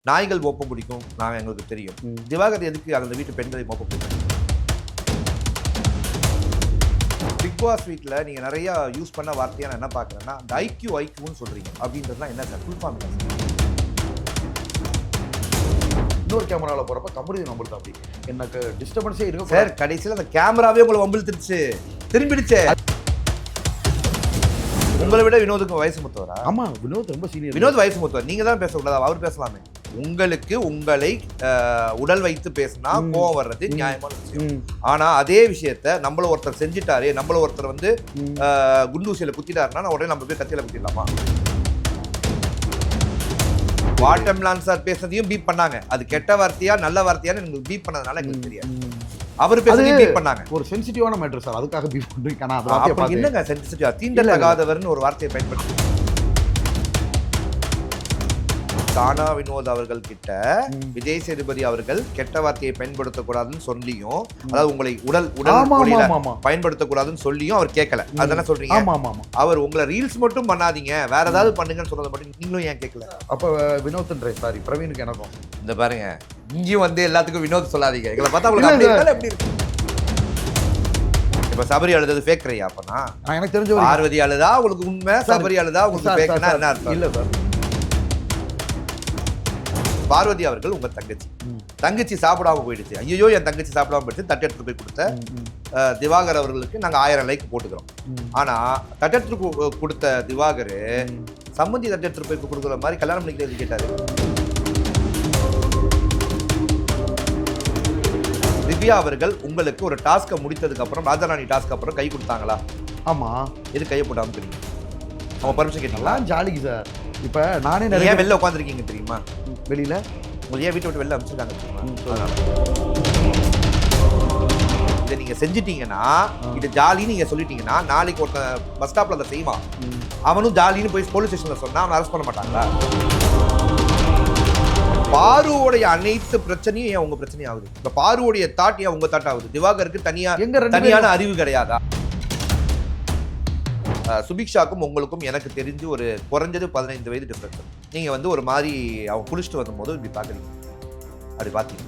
நாய்கள் மோப்பம் பிடிக்கும் எங்களுக்கு தெரியும். திவாகர் எதுக்கு அந்த வீட்டு பெண்களை மோப்பம் பிடிக்கும்? பிக் பாஸ் வீட்டில் நீங்கள் நிறையா யூஸ் பண்ண வார்த்தையை நான் என்ன பார்க்குறேன்னா, அந்த ஐக்யூன்னு சொல்கிறீங்க அப்படின்றதுலாம் என்ன சார்? ஃபுல் ஃபார்ம் என்ன சார்? இன்னொரு கேமராவில் போகிறப்ப கமருதி நம்பர் தான் அப்படி எனக்கு டிஸ்டர்பன்ஸே இருக்கும் சார். கடைசியில் அந்த கேமராவே உங்களை வம்பிழுத்துருச்சு, திரும்பிடுச்சு. உங்களை விட வினோதுக்கு வயசு மூத்தவரா? ஆமாம், வினோத் ரொம்ப சீனியர். வினோத் வயசு மூத்தவர். நீங்கள் தான் பேசக்கூடாது, அவர் பேசலாமே. உங்களுக்கு உங்களை உடல் வைத்து பேசினா கோவம் வர்றது நியாயமான விஷயம். ஆனா அதே விஷயத்த நம்மள ஒருத்தர் செஞ்சுட்டாரு, நம்மள ஒருத்தர் வந்து குண்டூசியில குத்திட்டாருன்னா உடனே நம்ம போய் கத்தியில குத்திடலாமா? வாட்டம்லான் சார் பேசுறதையும் பீப் பண்ணாங்க. அது கெட்ட வார்த்தையா நல்ல வார்த்தையான்னு எங்களுக்கு பீப் பண்ணதுனால எங்களுக்கு தெரியாது. அவர் பேசுறதையும் பீப் பண்ணாங்க. ஒரு சென்சிட்டிவான மேட்டர் சார், அதுக்காக பீப் பண்றீங்க. என்னங்க சென்சிட்டிவா? தீண்டத்தகாதவர்னு ஒரு வார்த்தையை பயன்படுத்தி தானா வினோத் அவர்கள் கிட்ட விஜய் சேதுபதி அவர்கள் கெட்ட வார்த்தையை பயன்படுத்தக்கூடாதுன்னு சொல்லியும், அதாவது உங்களை உடல் பயன்படுத்தக்கூடாதுன்னு சொல்லியும் அவர் கேட்கல. அதான சொல்றீங்க? அவர் உங்களை ரீல்ஸ் மட்டும் பண்ணாதீங்க, வேற ஏதாவது பண்ணுங்கன்னு சொன்னதை மட்டும் நீங்களும் ஏன் கேட்கல? அப்ப வினோத்ன்ற சாரி பிரவீனுக்கு எனக்கும் இந்த பாருங்க, இங்கேயும் வந்து எல்லாத்துக்கும் வினோத் சொல்லாதீங்க. எங்களை பார்த்தா உங்களுக்கு எப்படி இருக்கு? இப்ப சபரி அழுது ஃபேக் ரையா? அப்பனா எனக்கு தெரிஞ்ச பார்வதி அழுதா உங்களுக்கு உண்மை, சபரி அழுதா உங்களுக்கு ஃபேக்னா என்ன அர்த்தம்? இல்ல சார், பார்வதி அவர்கள் உங்க தங்கச்சி சாப்பிடாம போயிடுச்சு. ஐயோ என் தங்கச்சி சாப்பிடாம போயிடுச்சு, தட்டெடுத்து போய் கொடுத்த திவாகர் அவர்களுக்கு நாங்க 1000 லைக் போட்டுக்கிறோம். ஆனா தட்டெடுத்து கொடுத்த திவாகர் சம்மந்தி தட்டெடுத்து போய் கொடுக்குற மாதிரி கல்யாணம் பண்ணிக்கிறது கேட்டாரு. திவ்யா அவர்கள் உங்களுக்கு ஒரு டாஸ்கை முடித்ததுக்கு அப்புறம், ராஜாராணி டாஸ்க் அப்புறம் கை கொடுத்தாங்களா? ஆமா. எது கையை போட்டாம தெரியும்? அவங்க பர்மிஷன் கேட்டீங்களா? ஜாலிக்கு சார். இப்ப நானே நிறைய வெளில உட்காந்துருக்கீங்க தெரியுமா? வெளியில உங்களை ஏன் வீட்டை விட்டு வெளில அனுப்பிச்சிருக்காங்க தெரியுமா? இதை நீங்க செஞ்சிட்டீங்கன்னா, இது ஜாலின்னு நீங்க சொல்லிட்டீங்கன்னா, நாளைக்கு ஒருத்தன் பஸ் ஸ்டாப்ல அதை செய்வான், அவனும் ஜாலின்னு போய் போலீஸ் ஸ்டேஷன்ல சொன்னா அவனை அரெஸ்ட் பண்ண மாட்டாங்களா? பாருவோடைய அனைத்து பிரச்சனையும் ஏன் உங்க பிரச்சனை ஆகுது? இப்ப பாருவோடைய தாட் ஏன் உங்க தாட் ஆகுது? திவாகருக்கு தனியான அறிவு கிடையாதா? சுபிக்ஷாக்கும் உங்களுக்கும் எனக்கு தெரிஞ்சு ஒரு குறைஞ்சது 15 வயது டிஃபரன்ஸ். நீங்கள் வந்து ஒரு மாதிரி அவங்க குளிச்சுட்டு வரும்போது இப்படி பார்க்குறீங்க, அப்படி பார்த்தீங்க.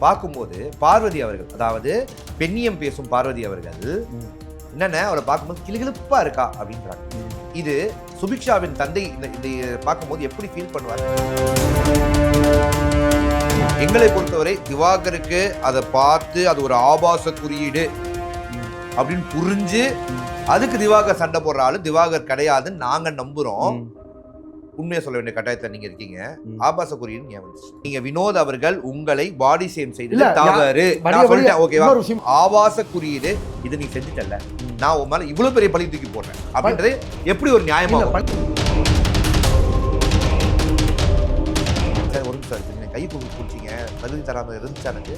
பார்க்கும்போது பார்வதி அவர்கள், அதாவது பெண்ணியம் பேசும் பார்வதி அவர்கள் என்னென்ன அவளை பார்க்கும்போது கிளுகிழுப்பாக இருக்கா அப்படின்றாங்க. இது சுபிக்ஷாவின் தந்தை இதை பார்க்கும்போது எப்படி ஃபீல் பண்ணுவாங்க? எங்களை பொறுத்தவரை திவாகருக்கு அதை பார்த்து அது ஒரு ஆபாச குறியீடு அப்படின்னு புரிஞ்சு அதுக்கு திவாகர் சண்டை போடுற ஆளு திவாகர் கிடையாதுன்னு நாங்க நம்புறோம். உண்மையை சொல்ல வேண்டிய கட்டாயத்தில் நீங்க இருக்கீங்க. ஆபாச குறியீடு ஏன் வந்துச்சு? நீங்க வினோத் அவர்கள் உங்களை பாடி சேம் செய்து தவறு. நான் சொல்லிட்டேன், ஓகேவா? ஆபாச குறியீடு இது நீ செஞ்சுட்டல, நான் உன் மேல இவ்வளவு பெரிய பழி தூக்கி போடுறேன் அப்படின்றது எப்படி ஒரு நியாயமா? சார் ஒரு நிமிஷம் இருக்கு, நீங்க கை பிடிச்சிங்க, தகுதி தராம இருந்துச்சு எனக்கு.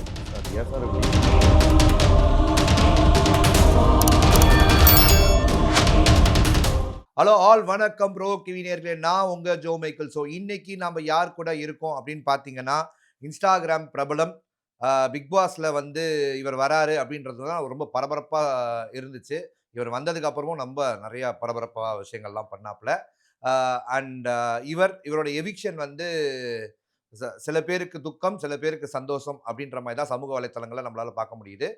ஹலோ ஆல், வணக்கம் ப்ரோ கிவினியர்களே, நான் உங்க ஜோ மைக்கேல். ஸோ இன்னைக்கு நம்ம யார் கூட இருக்கோம் அப்படின்னு பார்த்தீங்கன்னா, இன்ஸ்டாகிராம் பிரபலம் பிக் பாஸ்ல வந்து இவர் வராரு அப்படின்றது தான் ரொம்ப பரபரப்பாக இருந்துச்சு. இவர் வந்ததுக்கு அப்புறமும் நம்ம நிறையா பரபரப்பாக விஷயங்கள்லாம் பண்ணாப்புல. அண்ட் இவரோட எவிக்ஷன் வந்து சில பேருக்கு துக்கம், சில பேருக்கு சந்தோஷம் அப்படின்ற மாதிரி தான் சமூக வலைத்தளங்களை நம்மளால பார்க்க முடியுது.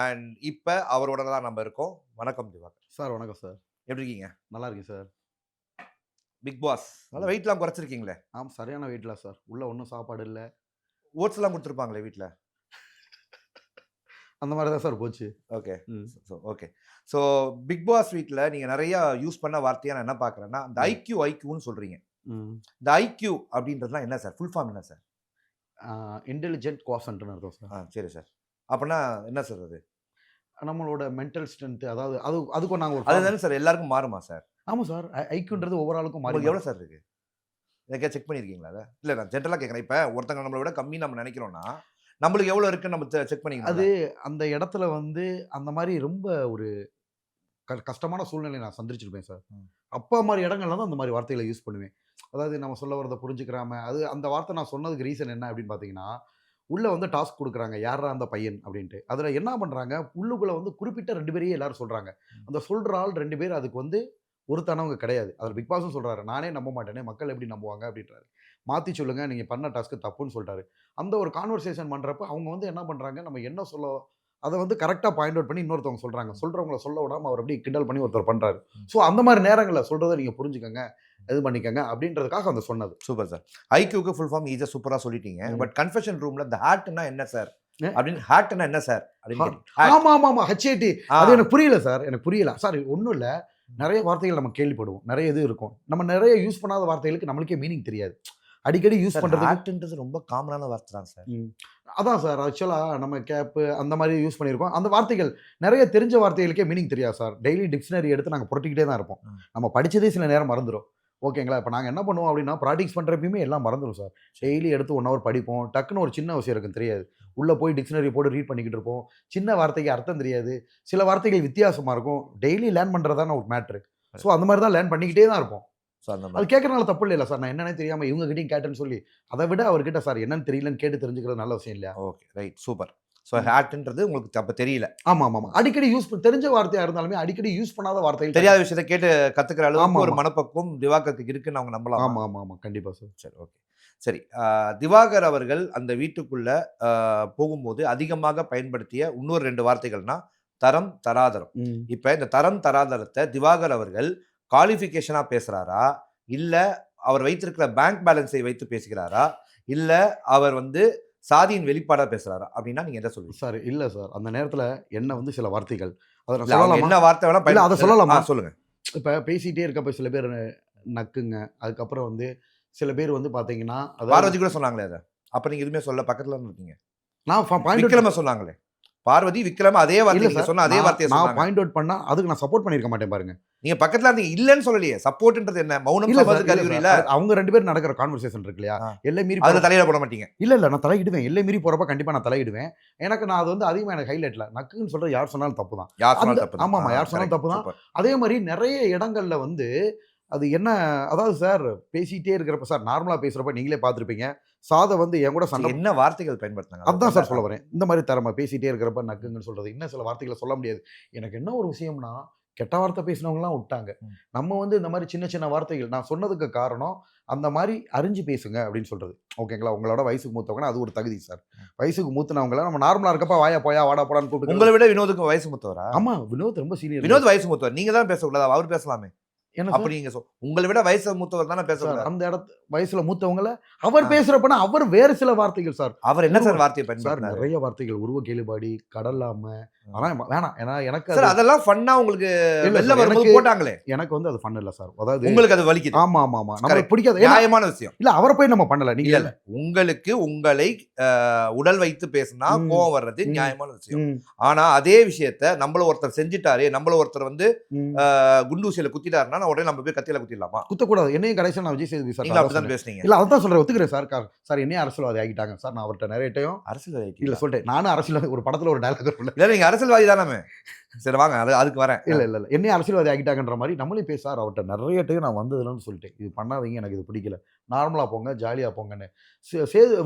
அண்ட் இப்போ அவரோட தான் நம்ம இருக்கோம். வணக்கம் திவாகர் சார். வணக்கம் சார், எப்படி இருக்கீங்க? நல்லா இருக்கேன் சார். பிக் பாஸ் நல்லா வெயிட்லாம் குறைச்சிருக்கீங்களே? ஆமாம், சரியான வெயிட்ல சார். உள்ள ஒன்றும் சாப்பாடு இல்லை. ஓட்ஸ் எல்லாம் கொடுத்துருப்பாங்களே வீட்டில்? அந்த மாதிரி தான் சார் போச்சு. Okay okay. So big boss வீட்டில் நீங்கள் நிறையா யூஸ் பண்ண வார்த்தையாக நான் என்ன பார்க்குறேன்னா, அந்த ஐக்யூன்னு சொல்கிறீங்க. இந்த ஐக்யூ அப்படின்றதுலாம் என்ன சார்? ஃபுல் ஃபார்ம் என்ன சார்? இன்டெலிஜென்ட் குவாசன்ட்னு அர்த்தம் சார். சரி சார். அப்படின்னா என்ன சார் அது? நம்மளோட மென்டல் ஸ்ட்ரென்த், அதாவது அதுக்கும் நாங்கள் அதுதானே சார் எல்லாருக்கும் மாறுமா சார்? ஆமாம் சார், ஐக்யூன்றது ஒவ்வொரு ஆளுக்கும் மாறும். எவ்வளோ சார் இருக்கு? எனக்கே செக் பண்ணியிருக்கீங்களா அதை? இல்லை, நான் ஜென்ரலாக கேட்குறேன். இப்போ ஒருத்தங்க நம்மளை விட கம்மி நம்ம நினைக்கிறோம்னா நம்மளுக்கு எவ்வளோ இருக்குன்னு நம்ம செக் பண்ணிக்கலாம். அது அந்த இடத்துல வந்து அந்த மாதிரி ரொம்ப ஒரு கஷ்டமான சூழ்நிலை நான் சந்திச்சிருப்பேன் சார். அப்பா மாதிரி இடங்கள்ல தான் அந்த மாதிரி வார்த்தைகளை யூஸ் பண்ணுவேன். அதாவது நம்ம சொல்ல வரதை புரிஞ்சுக்கிறாம, அது அந்த வார்த்தை நான் சொன்னதுக்கு ரீசன் என்ன அப்படின்னு பார்த்தீங்கன்னா, உள்ளே வந்து டாஸ்க் கொடுக்குறாங்க, யாரா அந்த பையன் அப்படின்ட்டு. அதில் என்ன பண்ணுறாங்க, உள்ளுக்குள்ளே வந்து குறிப்பிட்ட 2 பேரையே எல்லாரும் சொல்கிறாங்க. அந்த சொல்கிற ஆள் 2 பேர் அதுக்கு வந்து ஒருத்தானவங்க கிடையாது. அதில் பிக் பாஸும் சொல்றாரு. நானே நம்ப மாட்டேனே, மக்கள் எப்படி நம்புவாங்க அப்படின்றாரு. மாத்தி சொல்லுங்க, நீங்க பண்ண டாஸ்க் தப்புன்னு சொல்லிட்டாரு. அந்த ஒரு கான்வர்சேஷன் பண்றப்ப அவங்க வந்து என்ன பண்றாங்க, நம்ம என்ன சொல்ல அத வந்து கரெக்ட்டா பாயிண்ட் அவுட் பண்ணி இன்னொருத்தவங்க சொல்றாங்க. சொல்றவங்கள சொல்ல விடாம அவர் அப்படியே கிண்டல் பண்ணி ஒருத்தர் பண்றாரு. ஸோ அந்த மாரி நேரங்கள்ல சொல்றத நீங்க புரிஞ்சுக்கங்க, இது பண்ணிக்கங்க அப்படின்றதுக்காக அந்த சொன்னது. Super sir. ஐக்யூக்கு ஃபுல் ஃபார்ம் ஈஸியா சூப்பரா சொல்லிட்டீங்க. ம். பட் கன்ஃபெஷன் ரூம்ல இந்த ஹேட்னா என்ன சார்? அ அப்படின்னு ஹேட்னா என்ன சார்? அப்படின்னு ஹாட் கேட்டீங்க. ஹேட். ஆமாமாமா. ஹெச்ஏடி ஆ. அது எனக்கு புரியல சார். எனக்கு புரியல. சார் ஒண்ணும் இல்ல. நெறைய வார்த்தைகள் நம்ம கேள்விப்படுவோம். நெறைய இது இருக்கும். நம்ம நெறைய யூஸ் பண்ணாத வார்த்தைகளுக்கு நம்மளுக்கே மீனிங் தெரியாது. அடிக்கடி யூஸ் சார் பண்றதுக்கு ஹேட்ன்றது ரொம்ப காமனான வார்த்தை தான் சார். ம். அதான் சார். ஆக்சுவலா நம்ம கேப்பு அந்த மாரி யூஸ் பண்ணியிருக்கோம். அந்த வார்த்தைகள் நெறைய தெரிஞ்ச வார்த்தைகளுக்கே மீனிங் தெரியாது சார். டெய்லி டிக்ஷனரி எடுத்து நாங்க புரட்டிக்கிட்டே தான் இருப்போம். ம். நம்ம படிச்சதே சில நேரம் மறந்துரும். ஓகேங்களா? இப்ப நாங்க என்ன பண்ணுவோம் அப்டின்னா, பிராக்டிஸ் பண்றப்பயுமே எல்லாம் மறந்துரும் சார். டெய்லி எடுத்து 1 ஹவர் படிப்போம். டக்குன்னு ஒரு சின்ன விஷயம் இருக்கும் தெரியாது. உள்ள போய் டிக்ஷனரி போட்டு ரீட் பண்ணிக்கிட்டு இருப்போம். சின்ன வார்த்தைக்கு அர்த்தம் தெரியாது. சில வார்த்தைகள் வித்தியாசமா இருக்கும். டெய்லி லேர்ன் பண்றது தானே ஒரு மேட்ரு. ஸோ அந்த மாரி தான் லேர்ன் பண்ணிக்கிட்டே தான் இருப்போம். ஸோ அந்த அது மாரி. கேட்கறனால தப்பு இல்லைல்ல சார். நான் என்னன்னே தெரியாம இவங்க கிட்டயும் கேட்டேன்னு சொல்லி, அத விட அவர்கிட்ட சார் என்னன்னு தெரியலன்னு கேட்டு தெரிஞ்சுக்கிறது நல்ல விஷயம் இல்லையா? ஓகே. ரைட். சூப்பர். ஸோ ம். ஹேட்ன்றது உங்களுக்கு அப்ப தெரியல. ஆமாமாமா. அடிக்கடி தெரிஞ்ச வார்த்தையா இருந்தாலுமே அடிக்கடி யூஸ் பண்ணாத வார்த்தைகள் தெரியாத விஷயத்த கேட்டு கத்துக்கிற அளவுக்கு ஒரு ஆமாமா. மனப்பக்குவம் திவாகருக்கு இருக்குன்னு அவங்க நம்பலாமா? ஆமாமாமா. கண்டிப்பா சார். சரி, ஓகே. சரி. திவாகர் அவர்கள் அந்த வீட்டுக்குள்ள போகும்போது அதிகமாக பயன்படுத்திய இன்னொரு 2 வார்த்தைகள்னா, தரம், தராதரம். ம். இப்ப இந்த தரம், தராதரத்த திவாகர் அவர்கள் குவாலிஃபிகேஷனா பேசுறாரா? இல்ல அவர் வைத்திருக்கிற பேங்க் பேலன்ஸை வைத்து பேசுகிறாரா? இல்ல அவர் வந்து சாதியின் வெளிப்பாடா பேசுறாரா? அப்படின்னா நீங்க எத சொல்லுவீங்க? சார் இல்ல சார். அந்த நேரத்துல என்ன வந்து சில வார்த்தைகள். அத நான் இல்ல அவங்க சொல்லலாமா? என்ன வார்த்தை வேணா இல்ல அத சொல்லலாமா? சொல்லுங்க. இப்ப பேசிட்டே இருக்கப்ப சில பேர் நக்குங்க. அதுக்கப்புறம் வந்து சில பேர் வந்து பாத்தீங்கன்னா, அதாவது பார்வதி கூட சொன்னாங்களே அத. அப்ப நீங்க எதுவுமே சொல்லல. பக்கத்துல தான இருக்கீங்க. நான் பாயிண்ட் அவுட் விக்ரம சொன்னாங்களே. பார்வதி, விக்ரம அதே வார்த்தை இல்ல நீங்க சார். சொன்ன அதே வார்த்தைய நான் சொன்னாங்க. பாயிண்ட் அவுட் பண்ணா அதுக்கு நான் சப்போர்ட் பண்ணியிருக்க மாட்டேன் பாருங்க. நீங்க பக்கத்துல இருந்தீங்க. இல்லன்னு சொல்லலையே. சப்போர்ட்ன்றது என்ன? மௌனம் இல்ல சார். சம்மதத்துக்கு இல்ல அறிகுறி சார். இல்ல. அவங்க 2 பேரும் நடக்கிற கான்வர்சேஷன் இருக்கு இல்லையா? ஆ. எல்லை மீறி அதுல தலையிட போட மாட்டீங்க. இல்ல. நான் தலையிடுவேன். எல்லை மீறி போறப்ப கண்டிப்பா நான் தலையிடுவேன். நான் அது வந்து அதிகமா எனக்கு ஹைலைட்ல. நக்குன்னு சொல்றது யார் சொன்னாலும் தப்பு தான். யார் அந்த சொன்னாலும் தப்பு தான். ஆமாமா. யார் சொன்னாலும் கரெக்ட். தப்பு தான். சூப்பர். அதே மாரி நெறைய இடங்கள்ல வந்து அது என்ன அதாவது சார் பேசிட்டே இருக்கிறப்ப சார் நார்மலா பேசுறப்ப நீங்களே பார்த்திருப்பீங்க. சாத வந்து என் கூட சண்டை என்ன வார்த்தைகள் பயன்படுத்துனாங்க? அதான் சார் சொல்ல வரேன். இந்த மாரி தரமா பேசிட்டே இருக்கிறப்ப நக்குங்கன்னு சொல்றது. இன்னும் சில வார்த்தைகள சொல்ல முடியாது. எனக்கு என்ன ஒரு விஷயம்னா, கெட்ட வார்த்தை பேசினவங்கலாம் உட்டாங்க. ம். நம்ம வந்து இந்த மாரி சின்ன சின்ன வார்த்தைகள் நான் சொன்னதுக்கு காரணம், அந்த மாரி அறிஞ்சு பேசுங்க அப்படின்னு சொல்றது. ஓகேங்களா? உங்களோட வயசுக்கு மூத்தவங்கன்னா அது ஒரு தகுதி சார். வயசுக்கு மூத்தனவங்கள நம்ம நார்மலா இருக்கப்ப வாயா, போயா, வாடா, போடான்னு கூப்பிட்டு உங்கள விட வினோதுக்கு வயசு மூத்தவரா? ஆமா. வினோத் ரொம்ப சீனியர். வினோத் வயசு மூத்தவர். நீங்க தான் பேசக்கூடாதா? அவர் பேசலாமே. என்ன சார்? அப்படி நீங்க உங்கள விட வயசு மூத்தவர் தானே சார் பேசக்கூடாது. அந்த வயசுல மூத்தவங்கள அவர் ஆ. பேசுறப்பனா அவர் வேறு சில வார்த்தைகள் சார். அவர் என்ன சார் உருவ வார்த்தைய சார் பயன்படுத்தினாரு? நெறைய வார்த்தைகள். உருவ கேளிபாடி, கடலாம ஆனா வேணாம். ஏன்னா எனக்கு சார் அது அதெல்லாம் ஃபன்னா உங்களுக்கு இல்ல வெளில சார். வரும்போது எனக்கு போட்டாங்களே. எனக்கு வந்து அது ஃபன் இல்ல சார். அதாவது உங்களுக்கு அது வலிக்குது. ஆமாமாமா. நம்மளுக்கு கரெக்ட். பிடிக்காது. ஏன்னா நியாயமான விஷயம். இல்ல அவர போய் நம்ம பண்ணல. நீங்க இல்ல, இல்ல. உங்களுக்கு உங்களை உடல் வைத்து பேசினா ம். கோவம் வர்றது ம். நியாயமான விஷயம். ம். ஆனா அதே விஷயத்த நம்மள ஒருத்தர் செஞ்சுட்டாரு, நம்மள ஒருத்தர் வந்து ம். குண்டூசியில குத்திட்டாருன்னா, நான் உடனே நம்ம போய் கத்தியில குத்திடலாமா? குத்தக்கூடாது. என்னையும் கடைசியா நான் விஜய் சேதுபதி சார் நீங்களும் அதான் அப்படிதான் சொன்னேன். பேசுனீங்க. இல்ல அதான் சொல்றேன். ஒத்துக்கிறேன் சார். சார் என்னையும் அரசியல்வாதி ஆக்கிட்டாங்க சார். நான் அவர்ட்ட நெறைய டைம் அரசியல்வாதி இல்ல ஆயிட்டீங்களா? சொல்லிட்டேன். நானும் அரசியல்வாதி ஒரு படத்துல ஒரு டயலாக் இருக்குல்ல. இல்ல நீங்க அரசியல்வாதி தானே. சரி வாங்க அதுக்கு வரேன். இல்ல. என்னையும் அரசியல்வாதி ஆக்கிட்டாங்கன்ற மாரி நம்மளையும் சார் அவர்ட்ட நெறைய டைம் நான் வந்ததுலன்னு சொல்லிட்டேன். இது பண்ணாதீங்க. எனக்கு இது பிடிக்கல. நார்மலா போங்க, ஜாலியா போங்கன்னு.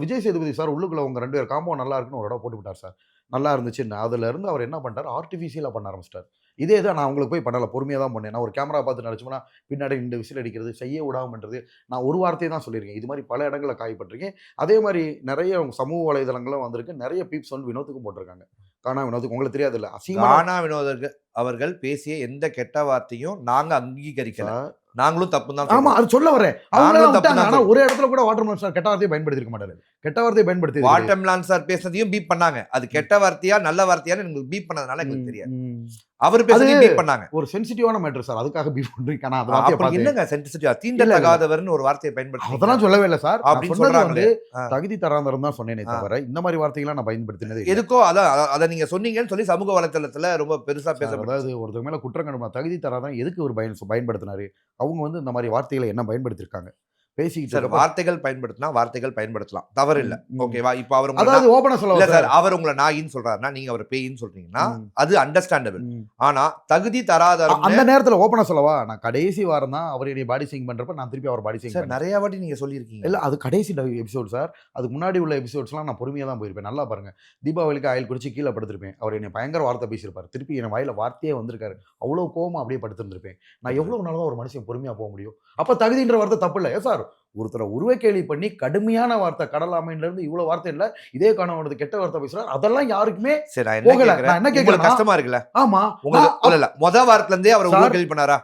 விஜய் சேதுபதி சார் உள்ளுக்குள்ள உங்க 2 பேர் காம்போ நல்லா இருக்குன்னு ஒரு இடம் போட்டு விட்டார் சார். நல்லா இருந்துச்சுன்னு. அதுலருந்து அவர் என்ன பண்ணிட்டாரு, ஆர்டிஃபிஷியலா பண்ண ஆரம்பிச்சுட்டாரு. இதே தான் நான் உங்களுக்கு போய் பண்ணல. பொறுமையா தான் பண்ணேன். நான் ஒரு கேமரா பார்த்து நடிச்சோம்னா, பின்னாடி நிண்டு விசில் அடிக்கிறது, செய்ய விடாம பண்றது. நான் ஒரு வார்த்தைய தான் சொல்லியிருக்கேன். இது மாரி பல இடங்கள்ல காயப்பட்டுருக்கேன். அதே மாரி நெறைய சமூக வலைதளங்களும் வந்திருக்கு. நெறைய பீப்ஸ் வந்து வினோத்துக்கும் போட்டிருக்காங்க. கானா வினோத்துக்கு உங்களுக்கு தெரியாதுல்ல. அசிங்கமான கானா வினோதர்கள் அவர்கள் பேசிய எந்த கெட்ட வார்த்தையும் நாங்க அங்கீகரிக்கல. சார் நாங்களும் தப்புன்னு தான் ஆமா. சொல்றோம். அது சொல்ல வரேன். நாங்களும் அவங்கலாம் தப்பு விட்டாங்க. தான் ஆனா சொல்றோம். ஒரு இடத்துல கூட வாட்டர்மெலன் சார் கெட்ட வார்த்தைய பயன்படுத்தியிருக்க மாட்டாரு. கெட்ட வார்த்தைய பயன்படுத்தியது கிடையாது. வாட்டர்மெலன் சார் பேசுனதையும் பீப் பண்ணாங்க. அது கெட்ட வார்த்தையா, நல்ல வார்த்தையான்னு எங்களுக்கு பீப் பண்ணதுனால எங்களுக்கு தெரியாது. ம். அவர் அது பேசுனதையும் பீப் பண்ணாங்க. ஒரு சென்சிட்டிவான மேட்டர் சார். அதுக்காக பீஃப் பண்றீங்க. ஆனா அந்த வார்த்தைய அப்படி பார்த்து என்னங்க சென்சிட்டிவ்? இல்ல. தீண்டத்தகாதவர்னு ஒரு வார்த்தையை பயன்படுத்தி அதெல்லாம் சொல்லவே இல்ல சார். நான் அப்படின்னு சொன்னது சொல்றாங்களே. வந்து ஆ. தகுதி தராதரம் தான் சொன்னேனே ஆ. தவிர, இந்த மாரி வார்த்தைகள்லாம் நான் பயன்படுத்தினதே இல்ல. எதுக்கோ அத நீங்க சொன்னீங்கன்னு சொல்லி சமூக வலைத்தளத்துல ரொம்ப பெருசா சார் பேசப்பட்டுச்சு. அதாவது ஒருத்தர் மேல குற்றம் கண்டுபிடிச்சா தகுதி தராதரம் எதுக்கு ஒரு பயன்படுத்தினாரு? அவங்க வந்து இந்த மாரி வார்த்தைகள என்ன பயன்படுத்தியிருக்காங்க? பேசிக்கிட்டு சார் இருக்கப்ப வார்த்தைகள் பயன்படுத்தினா வார்த்தைகள் பயன்படுத்தலாம், தவறு இல்ல. ம். ஓகேவா? இப்ப அவர் உங்கள அதாவது ஓப்பனா இல்ல சொல்லவா சார், சார்? அவர் உங்கள நாயின்னு சொல்றாருன்னா, நீங்க அவர பேயின்னு சொல்றீங்கன்னா, ம். அது அண்டர்ஸ்டாண்டபிள். ம். ஆனா தகுதி தராதரம்னு அந்த நேரத்துல ஓப்பனா சொல்லவா? நான் கடைசி வாரம் தான் அவர் என்னைய பாடி ஷேமிங் பண்றப்ப நான் திருப்பி அவர பாடி ஷேமிங் சார் பண்ணேன். நெறைய வாட்டி நீங்க சொல்லியிருக்கீங்க. இல்ல அது கடைசி எபிசோட் சார். அதுக்கு முன்னாடி உள்ள எபிசோட்ஸ்லாம் நான் பொறுமையா தான் போயிருப்பேன். நல்லா பாருங்க. தீபாவளிக்கு ஆயில் குடிச்சு கீழ படுத்திருப்பேன். அவர் என்னைய பயங்கர வார்த்தை பேசியிருப்பாரு. திருப்பி என் வாயில வார்த்தையே வந்திருக்காரு. அவ்வளோ கோவமா அப்படியே படுத்திருந்திருப்பேன். நான் எவ்வளவு நாள் தான் ஒரு மனுஷன் பொறுமையா போ முடியும்? அப்ப தகுதின்ற வார்த்தை தப்பு இல்ல. சார் ஒருத்தர உருவக்கேலி பண்ணி கடுமையான வார்த்தை கடலாமைன்ல இருந்து இவ்வளவு வார்த்தை இல்ல. இதே காணவனது கெட்ட வார்த்தை பேசுறாரு. அதெல்லாம் யாருக்குமே சரி நான் என்ன போகல. கேட்கிறேன், நான் என்ன உங்களுக்கு கேட்கிறேன்னா கஷ்டமா இருக்குல்ல? ஆமா. உங்களுக்கு இல்ல மொத வாரத்துல இருந்தே அவர் சார் உருவ கேலி பண்ணாரா?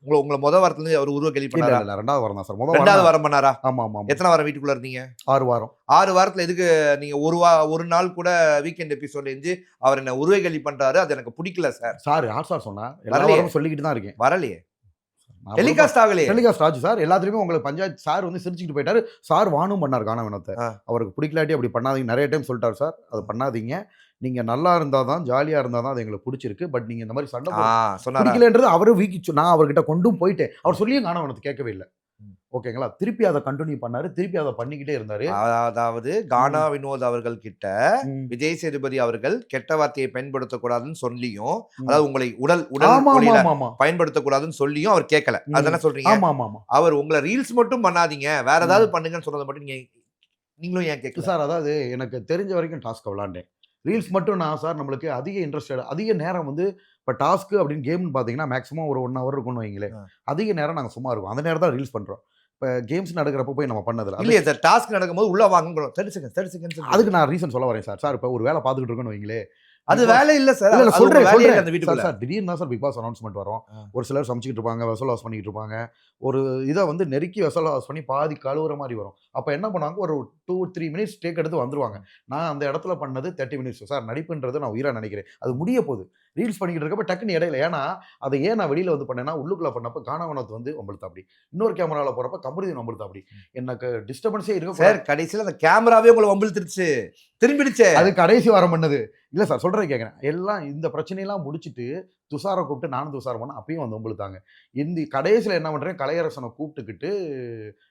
உங்கள மொத வாரத்துல இருந்தே அவர் உருவ கேலி இல்ல, பண்ணாரா? இல்ல 2வது வாரம் தான் சார். முதல் 2வது வாரம் வாரம் பண்ணாரா? ஆமா, ஆமா, ஆமா. எத்தன வாரம் வீட்டுக்குள்ள இருந்தீங்க? 6 வாரம். 6 வாரத்துல எதுக்கு நீங்க ஒரு நாள் கூட வீக்கெண்ட் எபிசோட்ல எஞ்சி அவர் என்ன உருவ கேலி பண்றாரு, அது எனக்கு பிடிக்கல சார். சார் யார் சார் சொன்னா? எல்லா வரலையே. வாரமும் சொல்லிக்கிட்டு தான் இருக்கேன். வரலையே. நான் டெலிகாஸ்ட் ஆகலையே. டெலிகாஸ்ட் ஆச்சு சார். எல்லாத்துலயுமே உங்களுக்கு பஞ்சாயத்து சார் வந்து சிரிச்சுக்கிட்டு போயிட்டாரு. சார் வாணும் பண்ணாரு கானா வினோத்த. ஆ. அவருக்கு பிடிக்கலாட்டி அப்படி பண்ணாதீங்க. நெறைய டைம் சொல்லிட்டாரு சார். அது பண்ணாதீங்க. நீங்க நல்லா இருந்தா தான், ஜாலியா இருந்தா தான் அது எங்களுக்கு புடிச்சிருக்கு. பட் நீங்க இந்த மாதிரி சண்டை சொன்னாரா? பிடிக்கலன்றது அவரு நான் அவர்கிட்ட கொண்டும் போயிட்டேன். அவர் சொல்லியும் கானா வினோத் கேட்கவே இல்ல. ம். ஓகேங்களா? திருப்பி அத கன்டின்யூ பண்ணாரு. திருப்பி அத பண்ணிக்கிட்டே இருந்தாரு. அதாவது கானா வினோத் அவர்கள் கிட்ட ம். விஜய் சேதுபதி அவர்கள் கெட்ட வார்த்தையை பயன்படுத்தக்கூடாதுன்னு சொல்லியும், ம். அதாவது உங்களை உடல் ஆமா, மொழியில ஆமா, ஆமா. பயன்படுத்தக்கூடாதுன்னு சொல்லியும் அவர் கேட்கல. ம். அதானே சொல்றீங்க? ஆமா, ஆமா, ஆமா. அவர் உங்கள ரீல்ஸ் மட்டும் பண்ணாதீங்க, வேற ஏதாவது பண்ணுங்கன்னு சொன்னத மட்டும் நீங்களும் ஏன் கேட்கல? சார் அதாவது எனக்கு தெரிஞ்ச வரைக்கும் டாஸ்க் விளையாண்டேன். ரீல்ஸ் மட்டும் நான் சார் நம்மளுக்கு அதிக நேரம் வந்து இப்ப டாஸ்க் அப்படின்னு கேம்னு பார்த்தீங்கன்னா, மேக்ஸிமம் ஒரு 1 ஹவர் இருக்கும்னு வைங்களேன். அதிக நேரம் நாங்க சும்மா இருக்கோம். அந்த நேரம் தான் ரீல்ஸ் பண்றோம். இப்ப கேம்ஸ் நடக்கிறப்ப போய் நம்ம பண்ணதில்ல. இல்லையே சார், டாஸ்க் நடக்கும்போது உள்ள வாங்குறோம். 30 செகண்ட்ஸ். அதுக்கு நான் ரீசன் சொல்ல வரேன் சார். சார் இப்ப ஒரு வேலை பார்த்துக்கிட்டு இருக்கோம்னு வைங்களேன். அது வேலை இல்ல சார். இல்ல, இல்ல அது சொல்றேன், உங்க வேலையே சொல்றேன். அந்த சார், வீட்டுக்குள்ள. சார் திடீர்னு தான் சார் பிக் பாஸ் அனௌன்ஸ்மென்ட் வரும். ஆ. ஒரு சிலர் சமைச்சுக்கிட்டு இருப்பாங்க, வெசல் வாஷ் பண்ணிட்டு இருப்பாங்க. ஒரு இத வந்து நெருக்கி வெசல் வாஷ் பண்ணி பாதி கழுவுற மாரி வரும். அப்ப என்ன பண்ணுவாங்க, ஒரு 2, 3 மினிட்ஸ் டேக் எடுத்து வந்துருவாங்க. நான் அந்த இடத்துல பண்ணது 30 மினிட்ஸ். சார் நடிப்புன்றது நான் உயிரா நினைக்கிறேன். அது முடிய போகுது. ரீல்ஸ் பண்ணிக்கிட்டு இருக்கப்ப டக்குன்னு இடையில ஏன்னா, அத ஏன் நான் வெளியில வந்து பண்ணேன்னா, உள்ளுக்குள்ள பண்ணப்ப கானா வினோத் வந்து வம்பிழுத்தாப்படி. இன்னொரு கேமரால போறப்ப கமருதீன் வம்பிழுத்தாப்படி. எனக்கு டிஸ்டர்பன்ஸே இருக்கக்கூடாது. சார் கடைசியில அந்த கேமராவே உங்களை வம்பிழுத்துருச்சு. திரும்பிடுச்சே. அது கடைசி வாரம் பண்ணது. இல்ல சார் சொல்றத கேட்கிறேன். எல்லாம் இந்த பிரச்சனையெல்லாம் முடிச்சுட்டு, துஷார கூப்பிட்டு நானும் துஷாரும் போனோம். அப்பயும் வந்து வம்பிழுத்தாங்க. கடைசியில என்ன பண்றேன், கலையரசன கூப்பிட்டுக்கிட்டு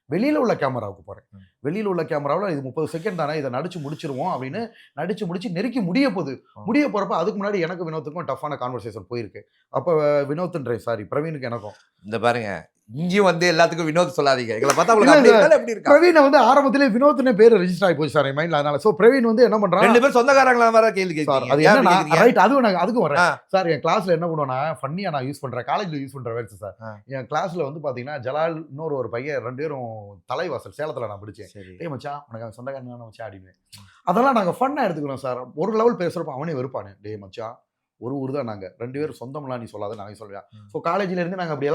வெளியில உள்ள கேமராவுக்கு போறேன். வெளியில உள்ள கேமராவுல இது 30 செகண்ட் தானே, இத நடிச்சு முடிச்சிருவோம் அப்படின்னு நடிச்சு முடிச்சு நெருக்கி முடிய போகுது. முடிய போறப்ப அதுக்கு முன்னாடி எனக்கு வினோத்துக்கும் டஃப்பான கான்வர்சேஷன் போயிருக்கு. அப்ப வினோத்ன்றேன் சாரி பிரவீனுக்கு எனக்கும். இந்த பாருங்க, இங்கேயும் வந்து எல்லாத்துக்கும் வினோத் சொல்லாதீங்க. எங்களை பார்த்தா உங்களுக்கு இல்ல அப்படி சார். இருந்தாலும் எப்படி இருக்கா? பிரவீன வந்து ஆரம்பத்திலே வினோத்னே பேரு ரெஜிஸ்டர் ஆகி போச்சு சார் என் மைண்ட்ல. அதனால சோ பிரவீன் வந்து என்ன பண்றான், 2 பேரும் சொந்தக்காரங்களா வேற கேள்வி சார் கேட்கறீங்க. அது ஏன் அப்படி என்னன்னா கேக்குறீங்க? ரைட் அதுக்கும் வரேன். ஆ. சார் என் கிளாஸ்ல என்ன பண்ணுவேன்னா ஃபன்னியா நான் யூஸ் பண்றேன். காலேஜ்ல யூஸ் பண்ற வேர்ட்ஸ் சார். ஆ. என் கிளாஸ்ல வந்து பாத்தீங்கன்னா ஜலால் இன்னொரு ஒரு பையன் 2 பேரும் தலைவாசல் சேலத்துல நான் படிச்சேன். சரி. டேய் மச்சான் உனக்கு அவன் சொந்தக்காரன் தானே மச்சான் அப்படின்னு. அதெல்லாம் நாங்க ஃபன்னா எடுத்துக்கிறோம் சார். ஒரு லெவல் பேசுறப்ப அவனே வெறுப்பானே. டேய் மச்சான் ஒரு ஊர் தான் நாங்க 2 பேரும் சொந்தம்லாம் நீ சொல்லாத நாங்க சொல்லுவேன். ஸோ காலேஜ்ல இருந்து நாங்க அப்படி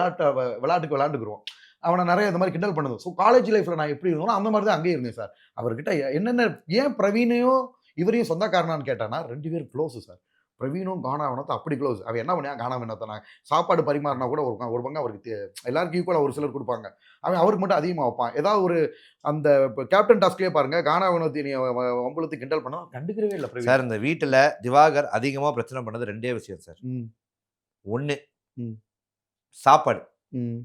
விளையாட்டுக்கு விளையாண்டுக்குருவோம். அவனை நிறைய இந்த மாதிரி கிண்டல் பண்ணது. ஸோ காலேஜ் லைஃப்ல நான் எப்படி இருந்தோம் அந்த மாதிரி தான் அங்கேயே இருந்தேன் சார். அவர்கிட்ட என்னென்ன ஏன் பிரவீனையும் இவரையும் சொந்தக்காரனான்னு கேட்டானா 2 பேரும் க்ளோஸ் சார். பிரவீனும் கானா வினோத்தும் அப்படி க்ளோஸ். அவன் என்ன பண்ணியா கானா வினோத்தை நான் சாப்பாடு பரிமாறினா கூட ஒரு பங்கு அவருக்கு எல்லாருக்கும் ஈக்குவலாக ஒரு சிலர் கொடுப்பாங்க. அவன் அவருக்கு மட்டும் அதிகமாக வைப்பான். ஏதாவது ஒரு அந்த கேப்டன் டாஸ்க்லேயே பாருங்க கானா வினோத்தி நீ வம்புலத்து கிண்டல் பண்ணா கண்டுக்கிறவே இல்லை பிரவீன். சார் இந்த வீட்டுல திவாகர் அதிகமா பிரச்சனை பண்ணது 2 விஷயம் சார். ம் 1 ம் சாப்பாடு. ம்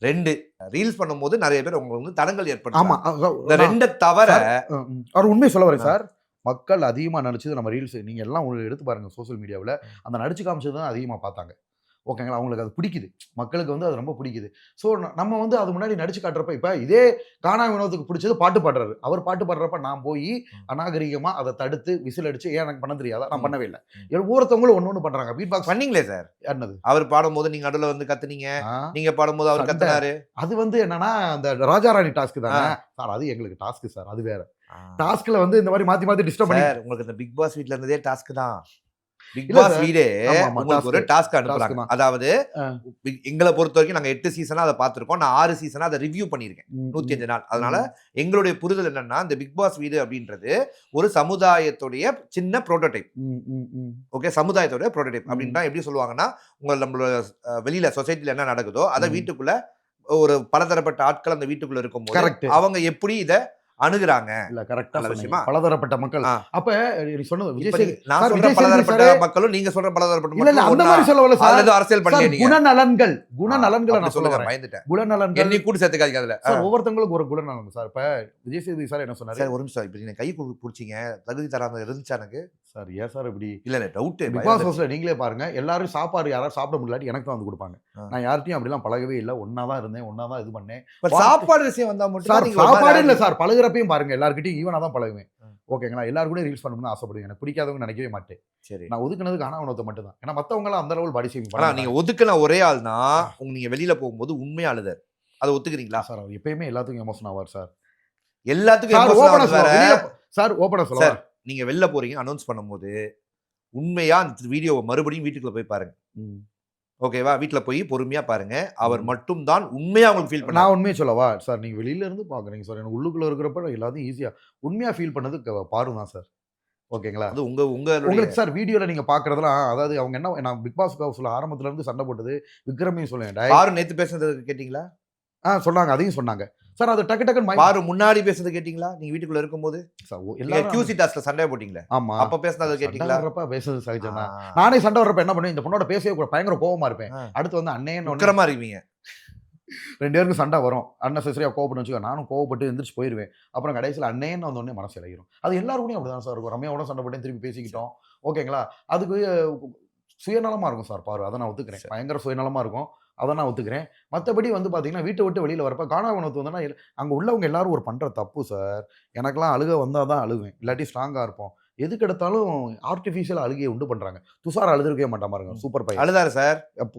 2 ரீல்ஸ் பண்ணும்போது நிறைய பேர் உங்களுக்கு வந்து தடங்கள் ஆமா ஏற்படுத்துறாங்க. இந்த 2 தவிர அவர் உண்மையை சொல்ல வரேன் சார். மக்கள் அதிகமாக நடிச்சது நம்ம ரீல்ஸ் நீங்க எல்லாம் எடுத்து பாருங்க சோசியல் மீடியாவில் அந்த நடிச்சு காமிச்சது தான் அதிகமாக பார்த்தாங்க. ஓகேங்களா, அவங்களுக்கு அது பிடிக்குது. மக்களுக்கு வந்து அது ரொம்ப பிடிக்குது. ஸோ நம்ம வந்து அது முன்னாடி நடிச்சு காட்டுறப்ப இப்போ இதே கானா வினோத்துக்கு பிடிச்சது பாட்டு பாடுறாரு. அவர் பாட்டு பாடுறப்ப நான் போய் அநாகரிகமா அதை தடுத்து விசில் அடிச்சு ஏன் எனக்கு பண்ண தெரியாதா, நான் பண்ணவே இல்லை. ஒவ்வொருத்தவங்களும் ஒன்று பண்றாங்க. பீட் பாக்ஸ் பண்ணீங்களே சார். என்னது அவர் பாடும்போது நீங்க நடுவுல வந்து கத்துனீங்க, நீங்க பாடும்போது அவர் கத்துனாரு. அது வந்து என்னன்னா அந்த ராஜாராணி டாஸ்க் தானே சார். அது எங்களுக்கு டாஸ்க் சார். அது வேற டாஸ்க்ல வந்து இந்த மாதிரி மாத்தி மாத்தி டிஸ்டர்ப் பண்ணி சார் உங்களுக்கு இந்த பிக் பாஸ் வீட்ல இருந்ததே டாஸ்க் தான். பிக் இல்ல பாஸ் சார். வீடே ஆமா, ஆமா, உங்களுக்கு ஒரு task. டாஸ்க் task அனுப்புறாங்க. தான். அதாவது எங்களை பொறுத்த வரைக்கும் நாங்க 8 சீசனா அதை பார்த்திருக்கோம். நான் 6 சீசனா அதை ரிவ்யூ பண்ணியிருக்கேன் 105 நாள். அதனால எங்களுடைய புரிதல் என்னன்னா இந்த பிக் பாஸ் வீடு அப்படின்றது ஒரு சமுதாயத்துடைய சின்ன புரோட்டோடைப். ஓகே, சமுதாயத்துடைய புரோட்டோடைப் அப்படின்னா எப்படி சொல்லுவாங்கன்னா நம்மளோட வெளியில சொசைட்டில என்ன நடக்குதோ அதை வீட்டுக்குள்ள ஒரு பலதரப்பட்ட ஆட்கள் அந்த வீட்டுக்குள்ள இருக்கும்போது Correct. அவங்க எப்படி இதை அணுகுறாங்க. இல்ல கரெக்டா நல்ல சொன்னீங்க. விஷயமா? பலதரப்பட்ட மக்கள். ஆ. அப்ப நீ சொன்னது இப்ப விஜய் நீங்க சேது நான் சார் சொல்ற விஜய் சேதுபதி பலதரப்பட்ட சார் மக்களும், நீங்க சொல்ற பலதரப்பட்ட இல்ல மக்களும் அந்த ஒண்ணா? மாதிரி சொல்ல வரல அதுல சார். எதுவும் அரசியல் சார் பண்ணலையே நீங்க? குணநலன்களை அப்படி நான் சொல்ல சொல்லுங்க, வரேன். பயந்துட்டேன். குணநலன்கள் என்னையும் கூட்டு சேர்த்துக்காதீங்க அதுல. சார் ஒவ்வொருத்தவங்களுக்கு ஒரு குணநலன் சார். இப்ப விஜய் சேதுபதி சார் என்ன சொன்னாரு? சார் ஒரு நிமிஷம். இப்ப நீங்க கை புடிச்சீங்க. தகுதி தராம இருந்துச்சா எனக்கு? சார் ஏன் சார் இப்படி இல்ல டவுட் பிக் பயம் பாஸ் வந்துருச்சு. ஹவுஸ்ல நீங்களே பாருங்க. எல்லாரும் சாப்பாடு யாராவது சாப்பிட முடியலாட்டி எனக்கு தான் வந்து குடுப்பாங்க. நான் யார்ட்டயும் அப்படிலாம் பழகவே இல்ல. ஒண்ணா தான் இருந்தேன். ஒண்ணா தான் இது பண்ணேன். இப்ப சாப்பாடு விஷயம் வந்தா மட்டும் சார் தான் நீங்க ஒரு மாதிரி சாப்பாடு இல்ல ஆகுது. சார். பழகுறப்பயும் பாருங்க. எல்லார்கிட்டயும் ஈவனா தான் பழகுவேன். ஓகேங்களா? எல்லாரும் கூட ரீல்ஸ் பண்ணணும்னு ஆசைப்படுவேன். எனக்கு பிடிக்காதவங்க நினைக்கவே மாட்டேன். சரி. நான் ஒதுக்குனதுக்கு ஆணவத்தை மட்டும் தான். ஏன்னா மத்தவங்க எல்லாம் அந்த லெவல் பாடி ஷேமிங் ஆனா பண்ண நீங்க மாட்டாங்க. ஒதுக்குன ஒரே ஆள்னா, நீங்க வெளியில போகும்போது உண்மையா அழுதாரு. அத ஒத்துக்கிறீங்களா? சார் அவர் எப்பயுமே எல்லாத்துக்கும் எமோஷன் ஆவார் சார். எல்லாத்துக்கும் சார் எமோஷனல் ஓபனா ஆகுறது வேற. சொல்லுவார். வெளிய சார் ஓபனா சார் சொல்லுவார். நீங்க வெளில போறீங்க அனௌன்ஸ் பண்ணும்போது உண்மையா அந்த வீடியோவை மறுபடியும் வீட்டுக்குள்ள போய் பாருங்க. ஓகேவா? வீட்ல போய் பொறுமையா பாருங்க. அவர் மட்டும் தான் உண்மையா உங்களுக்கு ஃபீல் பண்ணாரு. நான் உண்மையை சொல்லவா? சார் நீங்க வெளியில இருந்து பாக்குறீங்க சார். எனக்கு உள்ளுக்குள்ள இருக்கிறப்ப எல்லாத்தையும் ஈஸியா உண்மையா ஃபீல் பண்ணது பாரு தான் சார். ஓகேங்களா? அது உங்களுடைய உங்களுக்கு சார் வீடியோல நீங்க பாக்குறதெல்லாம் அதாவது அவங்க என்ன நான் பிக் பாஸ் ஹவுஸ்ல ஆரம்பத்துல இருந்து சண்டை போட்டது விக்ரமையும் சொல்லுவேன். பாரு நேத்து பேசுனது கேட்டீங்களா? சொன்னாங்க. அதையும் சொன்னாங்க. சார் அது டக்கு டக்குன்னு பாரு முன்னாடி பேசுனது கேட்டீங்களா? நீங்க வீட்டுக்குள்ள இருக்கும்போது சார் நீங்க எல்லாரும் QC டாஸ்க்ல சண்டை போட்டீங்களே. ஆமா. அப்ப பேசுனது சண்டை கேட்டீங்களா? வர்றப்ப பேசுறது சகஜம் தான். நானே சண்டை வர்றப்ப என்ன பண்ணுவேன்? இந்த பொண்ணோட பேசவே கூட பயங்கர கோவமா இருப்பேன். அடுத்து வந்து அண்ணேன்னு உக்கிரமா இருக்கீங்க. 2 பேருக்கும் சண்டை வரும். அன்னெசரியா கோவப்பட்டு வச்சுக்கோ. நானும் கோவப்பட்டு எந்திரிச்சு போயிருவேன். அப்புறம் கடைசியில அண்ணேன்னு வந்த உடனே மனசு இலகிரும். அது எல்லாரும் கூடயும் அப்படிதான் சார் இருக்கும். ரம்யாவோட சண்டை போட்டேன் திருப்பி பேசிக்கிட்டோம். ஓகேங்களா? அதுக்கு சுயநலமா இருக்கும் சார் பாரு. அதை நான் ஒத்துக்கிறேன். பயங்கர சுயநலமா இருக்கும். அதை நான் ஒத்துக்கிறேன். மற்றபடி வந்து பார்த்தீங்கன்னா வீட்டை விட்டு வெளியில வரப்ப காணா உணவு வந்தோன்னா அங்கே உள்ளவங்க எல்லாரும் ஒரு பண்ற தப்பு சார். எனக்கெல்லாம் அழுக வந்தால் தான் அழுவேன். இல்லாட்டி ஸ்ட்ராங்காக இருப்போம். எதுக்கு எடுத்தாலும் ஆர்டிஃபிஷியல் அழுகையை உண்டு பண்றாங்க. துஷார் அழுதுருக்கவே மாட்டான் பாருங்க. சூப்பர் பையன். அழுதாரு சார்.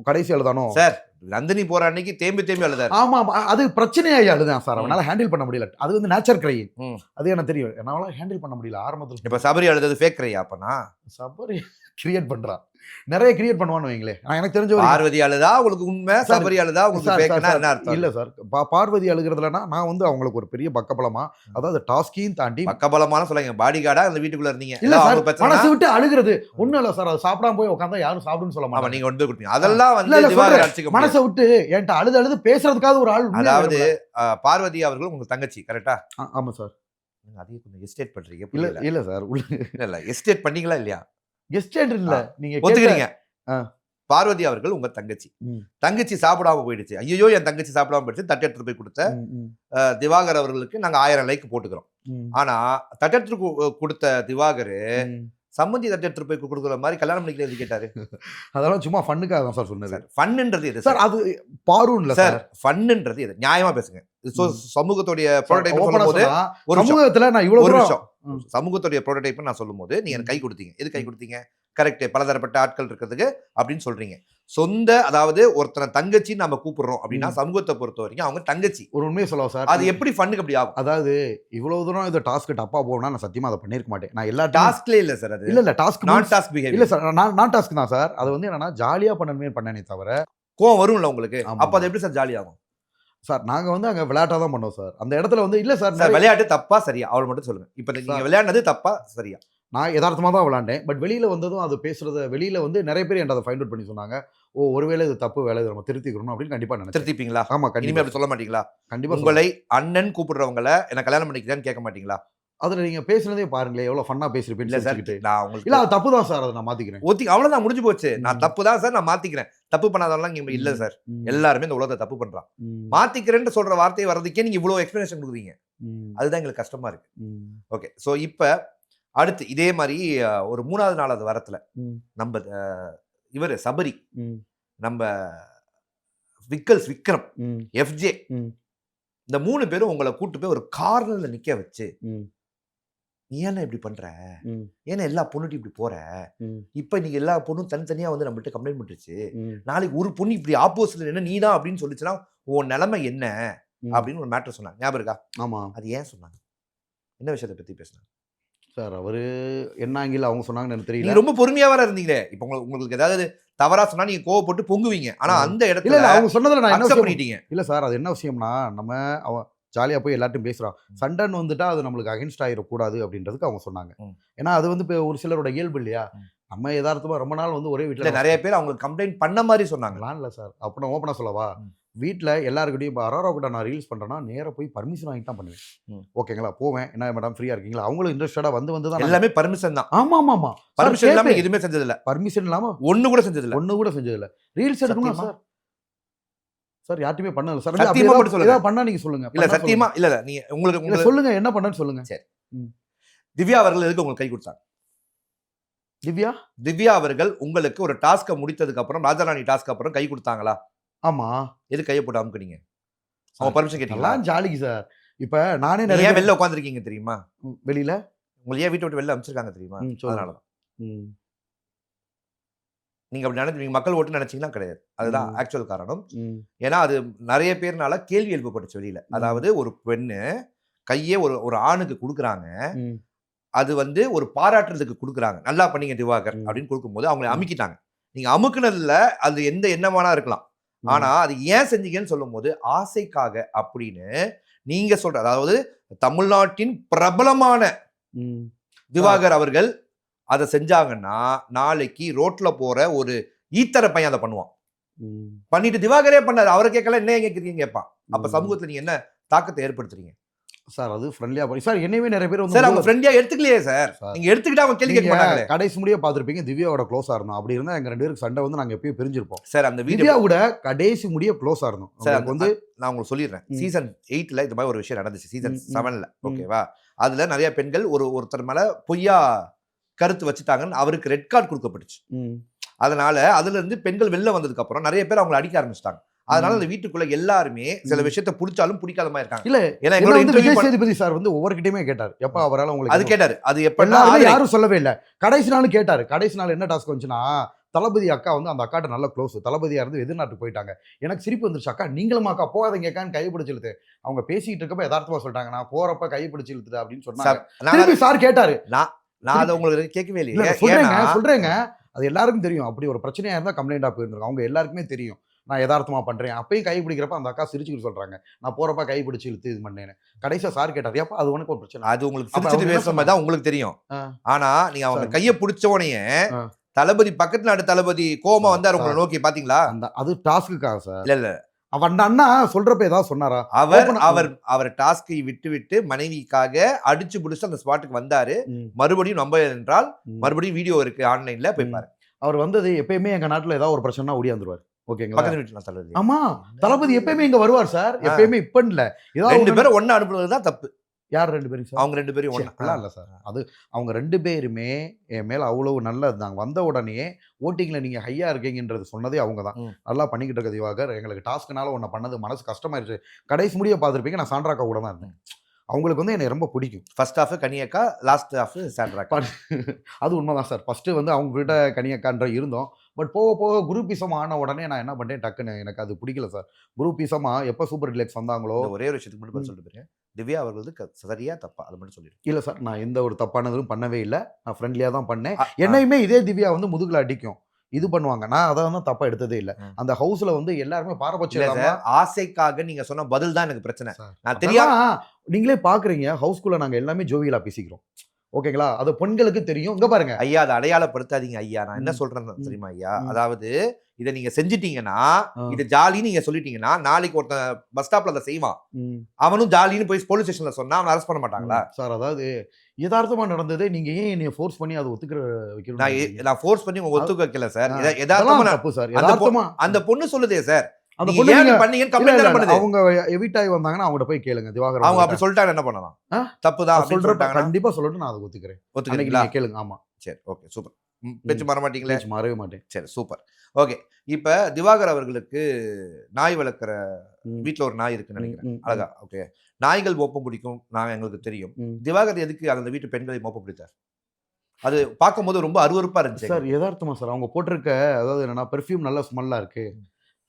கடைசி அழுதானோ சார் நந்தினி போற அன்னைக்கு தேம்பி அழுதாரு. ஆமா அது பிரச்சனையாகி அழுதான் சார். அவனால ஹேண்டில் பண்ண முடியல. அது வந்து நேச்சர் கிரையிங். அது எனக்கு தெரியும். என்னால ஹேண்டில் பண்ண முடியல ஆரம்பத்தில். இப்ப சபரி அழுதது ஃபேக் கிரையா? அப்பனா சபரி கிரியேட் பண்றான். நிறைய கிரியேட் பண்ணுவான்னு வைங்களேன். எனக்கு தெரிஞ்ச பார்வதி அழுதா உங்களுக்கு உண்மை, சபரி அழுதா உங்களுக்கு ஃபேக்னா என்ன அர்த்தம்? இல்ல சார். பார்வதி அழுகிறதுலனா நான் வந்து அவங்களுக்கு ஒரு பெரிய பக்கபலமா, அதாவது டாஸ்கையும் தாண்டி பக்கபலமான சொல்லுங்க. பாடி கார்டா அந்த வீட்டுக்குள்ள இருந்தீங்க. இல்ல சார் மனசு விட்டு அழுகிறது ஒண்ணும் இல்ல சார். அது சாப்பிடாம போய் உட்கார்ந்தா யாரும் சாப்பிடுன்னு சொல்ல மாட்டாங்க. நீங்க கொண்டு கொடுத்தீங்க. அதெல்லாம் வந்து திவாகர் அடிச்சுக்க முடியாது. மனசை விட்டு என்கிட்ட அழுது பேசுறதுக்காக ஒரு ஆள். அதாவது பார்வதி அவர்கள் உங்க தங்கச்சி கரெக்டா? ஆமா சார். நீங்க அதையே கொஞ்சம் எஸ்டேட் பண்றீங்க. இல்ல சார். இல்ல எஸ்டேட் பண்ணீங்களா இல்லையா? எஸ்டேட் இல்ல. நீங்க ஒத்துக்கிறீங்க. பார்வதி அவர்கள் உங்க தங்கச்சி சாப்பிடாம போயிடுச்சு. ஐயோ என் தங்கச்சி சாப்பிடாம போயிடுச்சு. தட்டு எடுத்துட்டு போய் கொடுத்த திவாகர் அவர்களுக்கு நாங்க 1000 லைக் போட்டுக்கிறோம். ஆனா தட்டு எடுத்து கொடுத்த திவாகர் சம்மந்தி தட்டு எடுத்துட்டு போய் கொடுக்குற மாதிரி கல்யாணம் பண்ணிக்கல கேட்டாரு. அதெல்லாம் சும்மா ஃபன்னுக்காக தான் சார் சொன்னது. ஃபன்ன்றது எது சார்? அது பாரும் இல்ல சார். ஃபன்ன்றது எது? நியாயமா பேசுங்க. சமூகத்துடைய ப்ரோட்டோடைப் சொல்லும்போது ஒரு சமூகத்துல நான் இவ்வளவு நிமிஷம் சமூகத்துடைய ப்ரோட்டோடைப் நான் சொல்லும்போது நீங்க எனக்கு கை கொடுத்தீங்க. எது கை கொடுத்தீங்க? கரெக்ட். பலதரப்பட்ட ஆட்கள் இருக்கிறதுக்கு அப்படின்னு சொல்றீங்க. சொந்த அதாவது ஒருத்தனை தங்கச்சி நம்ம கூப்பிடுறோம் அப்படின்னா சமூகத்தை பொறுத்த வரைக்கும் அவங்க தங்கச்சி. ஒரு உண்மையை சொல்லவா சார்? அது எப்படி ஃபன்னுக்கு அப்படி ஆகும்? அதாவது இவ்வளவு தூரம் இந்த டாஸ்க் டப்பா போகணும்னா நான் சத்தியமா அதை பண்ணிருக்க மாட்டேன். நான் எல்லா டாஸ்க்லயே இல்ல சார். அது இல்ல டாஸ்க் நான் டாஸ்க் பிஹேவியர் இல்ல சார். நான் டாஸ்க் தான் சார். அது வந்து என்னன்னா ஜாலியா பண்ணணுமே பண்ணனே தவிர கோவம் வரும்ல உங்களுக்கு. அப்ப அது எப்படி சார் ஜாலி ஆகும்? சார் நாங்க வந்து அங்க விளையாட்டா தான் பண்ணோம் சார். அந்த இடத்துல வந்து இல்ல சார் விளையாட்டு தப்பா சரியா அவள் மட்டும் சொல்லுங்க. இப்ப நீங்க விளையாடுனது தப்பா சரியா? நான் யதார்த்தமா தான் விளையாண்டேன். பட் வெளியில வந்ததும் அது பேசுறத வெளியில வந்து நிறைய பேர் என்கிட்ட அதை ஃபைண்ட் அவுட் பண்ணி சொன்னாங்க. ஒருவேளை இது தப்பு வேலை நம்ம திருத்திக்கணும் அப்படின்னு கண்டிப்பா நினைச்சேன். திருத்திப்பீங்களா? ஆமா இனிமே அப்படி சொல்ல மாட்டீங்களா? கண்டிப்பா. உங்களை அண்ணன் கூப்பிடுறவங்கள என்ன கல்யாணம் பண்ணிக்கிறேன்னு கேட்க மாட்டீங்களா? அதுல நீங்க பேசுனதே பாருங்களேன் எவ்வளவு ஃபன்னா பேசிருப்பீங்க. இல்ல சார் நான் உங்களுக்கு இல்ல அது தப்பு தான் சார். அதை நான் மாத்திக்கிறேன். அவ்வளவுதான் முடிஞ்சு போச்சு. நான் தப்பு தான் சார். நான் மாத்திக்கிறேன். தப்பு பண்ணாதவங்க இங்க இல்ல சார். எல்லாருமே இந்த உலகத்தை தப்பு பண்றான். மாத்திக்கிறேன்னு சொல்ற வார்த்தையை வர்றதுக்கே நீங்க இவ்வளவு எக்ஸ்பிளனேஷன் கொடுக்குறீங்க. அதுதான் எங்களுக்கு கஷ்டமா இருக்கு. ஓகே. சோ இப்ப அடுத்து இதே மாதிரி ஒரு 3வது 4வது வாரத்துல நம்ம இவரு சபரி, நம்ம விக்ரம், FJ இந்த 3 பேரும் உங்களை கூட்டு போய் ஒரு கார்னர்ல நிக்க வச்சு நீ ஏன்னா இப்படி பண்ற? ஏன்னா எல்லா பொண்ணுட்டு இப்படி போற? இப்ப நீங்க எல்லா பொண்ணும் தனித்தனியா வந்து நம்மள்ட்ட கம்ப்ளைண்ட் பண்ணிருச்சு. நாளைக்கு ஒரு பொண்ணு இப்படி ஆப்போசிட்ல என்ன நீதான் அப்படின்னு சொல்லிச்சுன்னா உன் நிலைமை என்ன அப்படின்னு ஒரு மேட்டர் சொன்னாங்க. ஞாபகம் இருக்கா? ஆமா. அது ஏன் சொன்னாங்க? என்ன விஷயத்தை பத்தி பேசினாங்க சார்? அவரு என்ன ஆங்கில அவங்க சொன்னாங்கன்னு எனக்கு தெரியல. நீங்க ரொம்ப பொறுமையா வேற இருந்தீங்களே. இப்ப உங்களுக்கு ஏதாவது தவறா சொன்னா நீங்க கோவப்பட்டு பொங்குவீங்க. ஆனா அந்த இடத்துல இல்ல அவங்க சொன்னதுல நான் என்ன பண்ணிட்டீங்க? இல்ல சார் அது என்ன விஷயம்னா நம்ம அவன் ஜாலியா போய் எல்லார்ட்டையும் பேசுறான். சண்டைன்னு வந்துட்டா அது நம்மளுக்கு அகைன்ஸ்ட் ஆயிடக்கூடாது அப்படின்றதுக்கு அவங்க சொன்னாங்க. ஏன்னா அது வந்து இப்போ ஒரு சிலரோட இயல்பு இல்லையா? நம்ம யதார்த்தமா ரொம்ப நாள் வந்து ஒரே வீட்டுல நிறைய பேர் அவங்க கம்ப்ளைண்ட் பண்ண மாதிரி சொன்னாங்களா? இல்ல சார். அப்ப நான் ஓப்பனா சொல்லவா? வீட்ல எல்லாருக்கிட்டையும் இப்போ அரோரா கூட நான் ரீல்ஸ் பண்றேன்னா நேரா போய் பர்மிஷன் வாங்கி தான் பண்ணுவேன். ம். ஓகேங்களா? போவேன். என்ன மேடம் ஃப்ரீயா இருக்கீங்களா? அவங்களும் இன்ட்ரெஸ்டடா வந்து தான் எல்லாமே பர்மிஷன் தான். ஆமாமாமா. பர்மிஷன் இல்லாம நீங்க எதுவுமே செஞ்சது இல்ல. பர்மிஷன் இல்லாம ஒண்ணு கூட செஞ்சது இல்ல. ஒண்ணு கூட செஞ்சது இல்ல. ரீல்ஸ் எடுக்கணும் சத்தியமா? சார். சார் யார்ட்டயுமே பண்ணல சார். சத்தியமா அப்படி மட்டும் சொல்லுங்க. ஏதாவது பண்ணா நீங்க சொல்லுங்க. இல்ல பண்ணா சத்தியமா சொல்லுங்க. இல்ல நீங்க உங்களுக்கு இல்ல உங்களுக்கு சொல்லுங்க என்ன பண்ணேன்னு சொல்லுங்க. சரி. ம். திவ்யா அவர்கள் எதுக்கு உங்களுக்கு கை கொடுத்தாங்க? திவ்யா? திவ்யா அவர்கள் உங்களுக்கு ஒரு டாஸ்க முடித்ததுக்கு அப்புறம் ராஜாராணி டாஸ்க் அப்புறம் கை கொடுத்தாங்களா? ஆமா. எது கைய போட்டு அமுக்குனீங்க? அவங்க பர்மிஷன் கேட்டீங்களா? அதெல்லாம் ஜாலிக்கு சார். இப்ப நானே நீங்க நிறைய ஏன் வெளில உட்கார்ந்திருக்கீங்க தெரியுமா? வெளியில உங்களை ஏன் வீட்டை விட்டு வெளில அனுப்பிச்சிருக்காங்க தெரியுமா? சொல்லுங்க. அதனால தான். ம். நீங்க அப்படி நீங்க மக்கள் ஓட்டு நினைச்சீங்கன்னா கிடையாது. அதுதான் ம். ஆக்சுவல் காரணம். ம். ஏன்னா அது நிறைய பேர்னால கேள்வி எழுப்பப்பட்டுச்சு வெளியில. அதாவது ஒரு பெண்ணு கையே ஒரு ஒரு ஆணுக்கு குடுக்குறாங்க. ம். அது வந்து ஒரு பாராட்டுறதுக்கு குடுக்குறாங்க. நல்லா பண்ணீங்க திவாகர் ம். அப்படின்னு கொடுக்கும்போது அவங்கள ம். அமுக்கிட்டாங்க. நீங்க அமுக்குனதுல அது எந்த எண்ணமானா இருக்கலாம். ம். ஆனா அது ஏன் செஞ்சீங்கன்னு சொல்லும்போது ஆசைக்காக அப்படின்னு நீங்க சொல்ற அதாவது தமிழ்நாட்டின் பிரபலமான ம். திவாகர் அவர்கள் அதை செஞ்சாங்கன்னா நாளைக்கு ரோட்ல போற ஒரு ஈத்தர பையன் அதை பண்ணுவான். ம். பண்ணிட்டு திவாகரே பண்ணாரு. அவரை கேட்கல என்ன கேட்குறீங்க கேட்பான். அப்ப ம். சமூகத்துல நீங்க என்ன தாக்கத்தை ஏற்படுத்துறீங்க? சார் அது ஃப்ரெண்ட்லியா பண்ணி சார் என்னையுமே நிறைய பேர் சார் அவங்க வந்து ஃப்ரெண்ட்லியா எடுத்துக்கலையே சார். சார். நீங்க எடுத்துக்கிட்டா அவங்க கேள்வி கேட்க நீங்க மாட்டாங்களே. கடைசி முடிய பார்த்திருப்பீங்க திவ்யாவோட க்ளோஸா இருந்தோம். அப்படி இருந்தா எங்க 2 பேருக்கு சண்டை வந்து நாங்க எப்பயும் பிரிஞ்சிருப்போம். சார் அந்த வீடியோ திவ்யா கூட கடைசி முடிய க்ளோஸா இருந்தோம். சார் உங்களுக்கு வந்து நான் உங்களுக்கு சொல்லிடுறேன். ம். சீசன் 8ல இந்த மாதிரி ஒரு விஷயம் நடந்துச்சு. சீசன் ம். ம். 7ல ம். ஓகேவா? அதுல நிறைய பெண்கள் ஒருத்தர் மேல பொய்யா கருத்து வச்சுட்டாங்கன்னு அவருக்கு ரெட் கார்டு கொடுக்கப்பட்டுச்சு. ம். அதனால அதுல இருந்து பெண்கள் வெளில வந்ததுக்கு அப்புறம் நிறைய பேர் அவங்களை அடிக்க ஆரம்பிச்சிட்டாங்க. அதனால ம். அந்த வீட்டுக்குள்ள எல்லாருமே சில ம். விஷயத்த புடிச்சாலும் பிடிக்காத மாதிரி இருக்காங்க. இல்ல ஏன்னா என்ன எங்களோட வந்து இன்டர்வியூ விஜய் சேதுபதி சார் வந்து ஒவ்வொருக்கிட்டயுமே கேட்டார். எப்ப அவரால அது உங்களுக்கு கேட்டாரு. அது எப்பன்னா எல்லாருமே ஆதிரை. யாரும் சொல்லவே இல்ல. கடைசி நாள் கேட்டாரு. கடைசி நாள் என்ன டாஸ்க் வந்துச்சுன்னா, தளபதி அக்கா வந்து அந்த அக்காட்ட நல்ல க்ளோஸ். தளபதியா இருந்து எதிர்நாட்டுக்கு போயிட்டாங்க. எனக்கு சிரிப்பு வந்துருச்சு. அக்கா நீங்களும் அக்கா போகாதீங்க அக்கான்னு கை பிடிச்சு இழுத்து. அவங்க பேசிட்டு இருக்கப்ப யதார்த்தமா சொல்லிட்டாங்க. நான் போறப்ப கை பிடிச்சு இழுத்துட்டேன் அப்படின்னு சொன்னாங்க. சார், நான் திருப்பி சார் கேட்டாரு. நான் அதை உங்களுக்கு கேட்கவே இல்ல இல்லையே. சொல்றேங்க. அது எல்லாருக்கும் தெரியும். அப்படி ஒரு பிரச்சனையா இருந்தா கம்ப்ளைண்டா போயிருந்திருக்கும். அவங்க எல்லாருக்குமே தெரியும். நான் யதார்த்தமா பண்றேன். அப்பயும் கை பிடிக்கிறப்ப அந்த அக்கா சிரிச்சுக்கிட்டு சொல்றாங்க. நான் போறப்ப கை பிடிச்சு இழுத்து இது பண்ணேன்னு. கடைசியா சார் கேட்டாரு. ஏப்பா அது உனக்கு ஒரு பிரச்சனை. அது உங்களுக்கு அப்ப சிரிச்சிட்டு அவங்க என்ன பேசுற மாதிரி தான் உங்களுக்கு தெரியும். ஆ. ஆனா நீங்க அவங்க சார். கைய பிடிச்ச உடனே ஆ. தளபதி பக்கத்து நாடு தளபதி கோமா வந்து உங்களை சார். நோக்கி பாத்தீங்களா? அது டாஸ்க்குக்காக சார். இல்ல அவன் அந்த அண்ணா சொல்றப்ப ஏதாவது சொன்னாரா? அவர் Open- அவர் அவர் டாஸ்கை விட்டு மனைவிக்காக அடிச்சு புடிச்சு அந்த ஸ்பாட்டுக்கு வந்தாரு. ம். மறுபடியும் நம்ப என்றால் ம். மறுபடியும் வீடியோ இருக்கு ஆன்லைன்ல போய் ம். பாருங்க. அவர் வந்தது எப்பயுமே எங்க நாட்டுல ஏதாவது ஒரு பிரச்சனைனா ஓடியாந்துருவாரு. ஓகேங்களா? பக்கத்து வீட்டுல தளபதி. ஆமா. தளபதி எப்பயுமே இங்க வருவார் சார். எப்பயுமே இப்ப இல்ல. ஏதாவது ரெண்டு ஒரு பேரும் ஒண்ணா அனுப்புறது தான் தப்பு. யார் 2 பேரும் சார்? அவங்க 2 பேரும் ச்சே, ஒண்ணா. அப்படிலாம் இல்ல சார். அது அவங்க 2 பேருமே என் மேல அவ்வளவு நல்லது. நாங்க வந்த உடனே ஓட்டிங்ல நீங்க ஹையா இருக்கீங்கன்றது சொன்னதே அவங்க தான். ம். நல்லா பண்ணிக்கிட்டு இருக்க திவாகர். எங்களுக்கு டாஸ்க்னால உன்ன பண்ணது மனசு கஷ்டமாயிருச்சு. கடைசி முடிய பார்த்திருப்பீங்க. நான் சாண்ட்ராக்கா கூட தான் இருந்தேன். அவங்களுக்கு வந்து என்னை ரொம்ப பிடிக்கும். ஃபர்ஸ்ட் ஹாஃப் கனியக்கா, லாஸ்ட் ஹாஃப் சாண்ட்ராக்கா. அது உண்மைதான் சார். ஃபர்ஸ்ட் வந்து அவங்க கிட்ட கனியக்கான்ற இருந்தோம். பட் போக போக குரூப்பிசம் ஆன உடனே நான் என்ன பண்ணிட்டேன் டக்குன்னு எனக்கு அது பிடிக்கல சார். குரூப்பிசமா எப்போ சூப்பர் டிலக்ஸ் வந்தாங்களோ இந்த ஒரே ஒரு விஷயத்துக்கு மட்டும் பதில் சொல்லிட்டு போயிருங்க. திவ்யா அவர்கள் வந்து சரியா தப்பா அதை மட்டும் சொல்லிடுங்க. இல்ல சார். நான் எந்த ஒரு தப்பானதும் பண்ணவே இல்ல. நான் ஃப்ரெண்ட்லியா தான் பண்ணேன். ஆ. என்னையுமே இதே திவ்யா வந்து முதுகுல அடிக்கும். இது பண்ணுவாங்க. நான் அத வந்து தப்பா எடுத்ததே இல்ல. ம். அந்த ஹவுஸ்ல வந்து எல்லாருமே பாரபட்சம் இல்ல இல்லாம சார், ஆசைக்காக நீங்க சொன்ன பதில் தான் எனக்கு பிரச்சனை. சார், நான் தெரியாம அதெல்லாம் நீங்களே பாக்குறீங்க. ஹவுஸ்குள்ள நாங்க எல்லாமே ஜோவியலா பேசிக்கிறோம். ஓகேங்களா? அது பெண்களுக்கு தெரியும். இங்க பாருங்க. ஐயா அதை அடையாளப்படுத்தாதீங்க ஐயா. நான் என்ன ம். சொல்றேன்னு ம். தெரியுமா ஐயா? ம். அதாவது இதை நீங்க செஞ்சிட்டீங்கன்னா ஆ. இது ஜாலின்னு நீங்க சொல்லிட்டீங்கன்னா நாளைக்கு ஒருத்தன் பஸ் ஸ்டாப்ல அதை செய்வான். ம். அவனும் ஜாலின்னு போய் போலீஸ் ஸ்டேஷன்ல சொன்னா அவனை அரெஸ்ட் பண்ண மாட்டாங்களா? சார் அதாவது யதார்த்தமா நடந்ததே நீங்க ஏன் என்னைய ஃபோர்ஸ் பண்ணி அதை ஒத்துக்கிற வைக்கணும்? நான் ஃபோர்ஸ் பண்ணி உங்க ஒத்துக்க வைக்கல சார். அதெல்லாம் யதார்த்தமா தப்பு சார். அந்த யதார்த்தமா அந்த பொண்ணு சொல்லுதே சார். அந்த நீங்க பொண்ணு ஏன் நீங்க பண்ணீங்கன்னு இல்ல, கம்ப்ளைண்ட் இல்ல, தானே பண்ணுது. அவங்க எவிட் ஆகி வந்தாங்கன்னா அவங்ககிட்ட போய் கேளுங்க. திவாகர் அவங்க அப்படி சொல்லிட்டாங்க என்ன பண்ணலாம்? ஆ? தப்புதான் அப்படின்னு சொல்றப்ப சொல்லிட்டாங்கன்னா கண்டிப்பா சொல்லட்டும். நான் அதை ஒத்துக்கிறேன். அன்னைக்கு ஒத்துக்கிறீங்களா? நீங்க கேளுங்க. ஆமா. சரி, ஓகே, சூப்பர். பேச்சு மாற மாட்டீங்களே? பேச்சு மாறவே மாட்டேன். சரி, சூப்பர். ஓகே. இப்ப திவாகர் அவர்களுக்கு நாய் வளர்க்குற ம். வீட்ல ஒரு நாய் இருக்குன்னு ம், நினைக்கிறேன். ம், அழகா. ஓகே. நாய்கள் மோப்பம் பிடிக்கும். எங்களுக்கு தெரியும். ம். திவாகர் எதுக்கு அந்த வீட்டு பெண்களை மோப்பம் பிடித்தார்? அது பார்க்கும்போது ரொம்ப அருவருப்பா இருந்துச்சு. சார் யதார்த்தமா சார். அவங்க போட்டிருக்க அதாவது என்னன்னா பெர்ஃப்யூம் நல்ல ஸ்மெல்லா இருக்கு.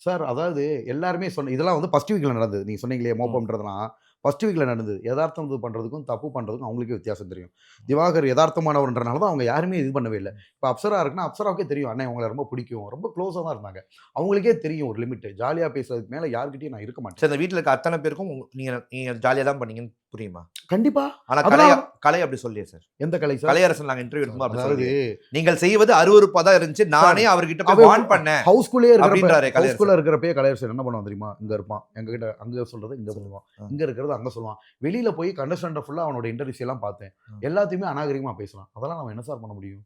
சார் அதாவது எல்லாருமே சொன்ன இதெல்லாம் வந்து ஃபர்ஸ்ட் வீக்ல நடந்தது. நீங்க சொன்னீங்களே மோப்பம்ன்றதுலாம் ஃபர்ஸ்ட் வீக்ல நடந்தது. யதார்த்தம் இது பண்றதுக்கும் தப்பு பண்றதுக்கும் அவங்களுக்கே வித்தியாசம் தெரியும். திவாகர் யதார்த்தமானவர்ன்றனால தான் அவங்க யாருமே இது பண்ணவே இல்ல. இப்ப அப்சரா இருக்குன்னா அப்சராவுக்கே தெரியும். அண்ணே உங்களை ரொம்ப பிடிக்கும். ரொம்ப க்ளோஸா தான் இருந்தாங்க. அவங்களுக்கே தெரியும் ஒரு லிமிட். ஜாலியா பேசுறதுக்கு மேல யார்கிட்டயும் நான் இருக்க மாட்டேன். சரி, அந்த வீட்ல இருக்க அத்தனை பேருக்கும் நீங்க ஜாலியா தான் பண்ணீங்கன்னு புரியுமா? கண்டிப்பா. ஆனா அதனால கலை அப்படி சொல்லியே சார். எந்த கலை சார்? கலையரசன் நாங்க இன்டர்வியூ எடுக்கும்போது அப்படி அதாவது சொல்லலையே. நீங்கள் செய்வது அருவருப்பா தான் இருந்துச்சு. நானே அவர்கிட்ட போய் அவன் வார்ன் பண்ணேன் ஹவுஸ்குள்ளேயே அப்படின்றாரே இருக்கிறப்ப கலையரசன். இருக்கிறப்பயே கலையரசன் என்ன பண்ணுவான் தெரியுமா? இங்க இருப்பான். எங்ககிட்ட அங்க சொல்றது இங்க சொல்லுவான். இங்க இருக்கிறது அங்க சொல்லுவான். வெளியில போய் கண்டஸ்டன்ட் ஃபுல்லா அவனோட இன்டர்வியூஸ் எல்லாம் பார்த்தேன். எல்லாத்தையுமே அநாகரிகமா பேசலாம். அதெல்லாம் நம்ம என்ன சார் பண்ண முடியும்?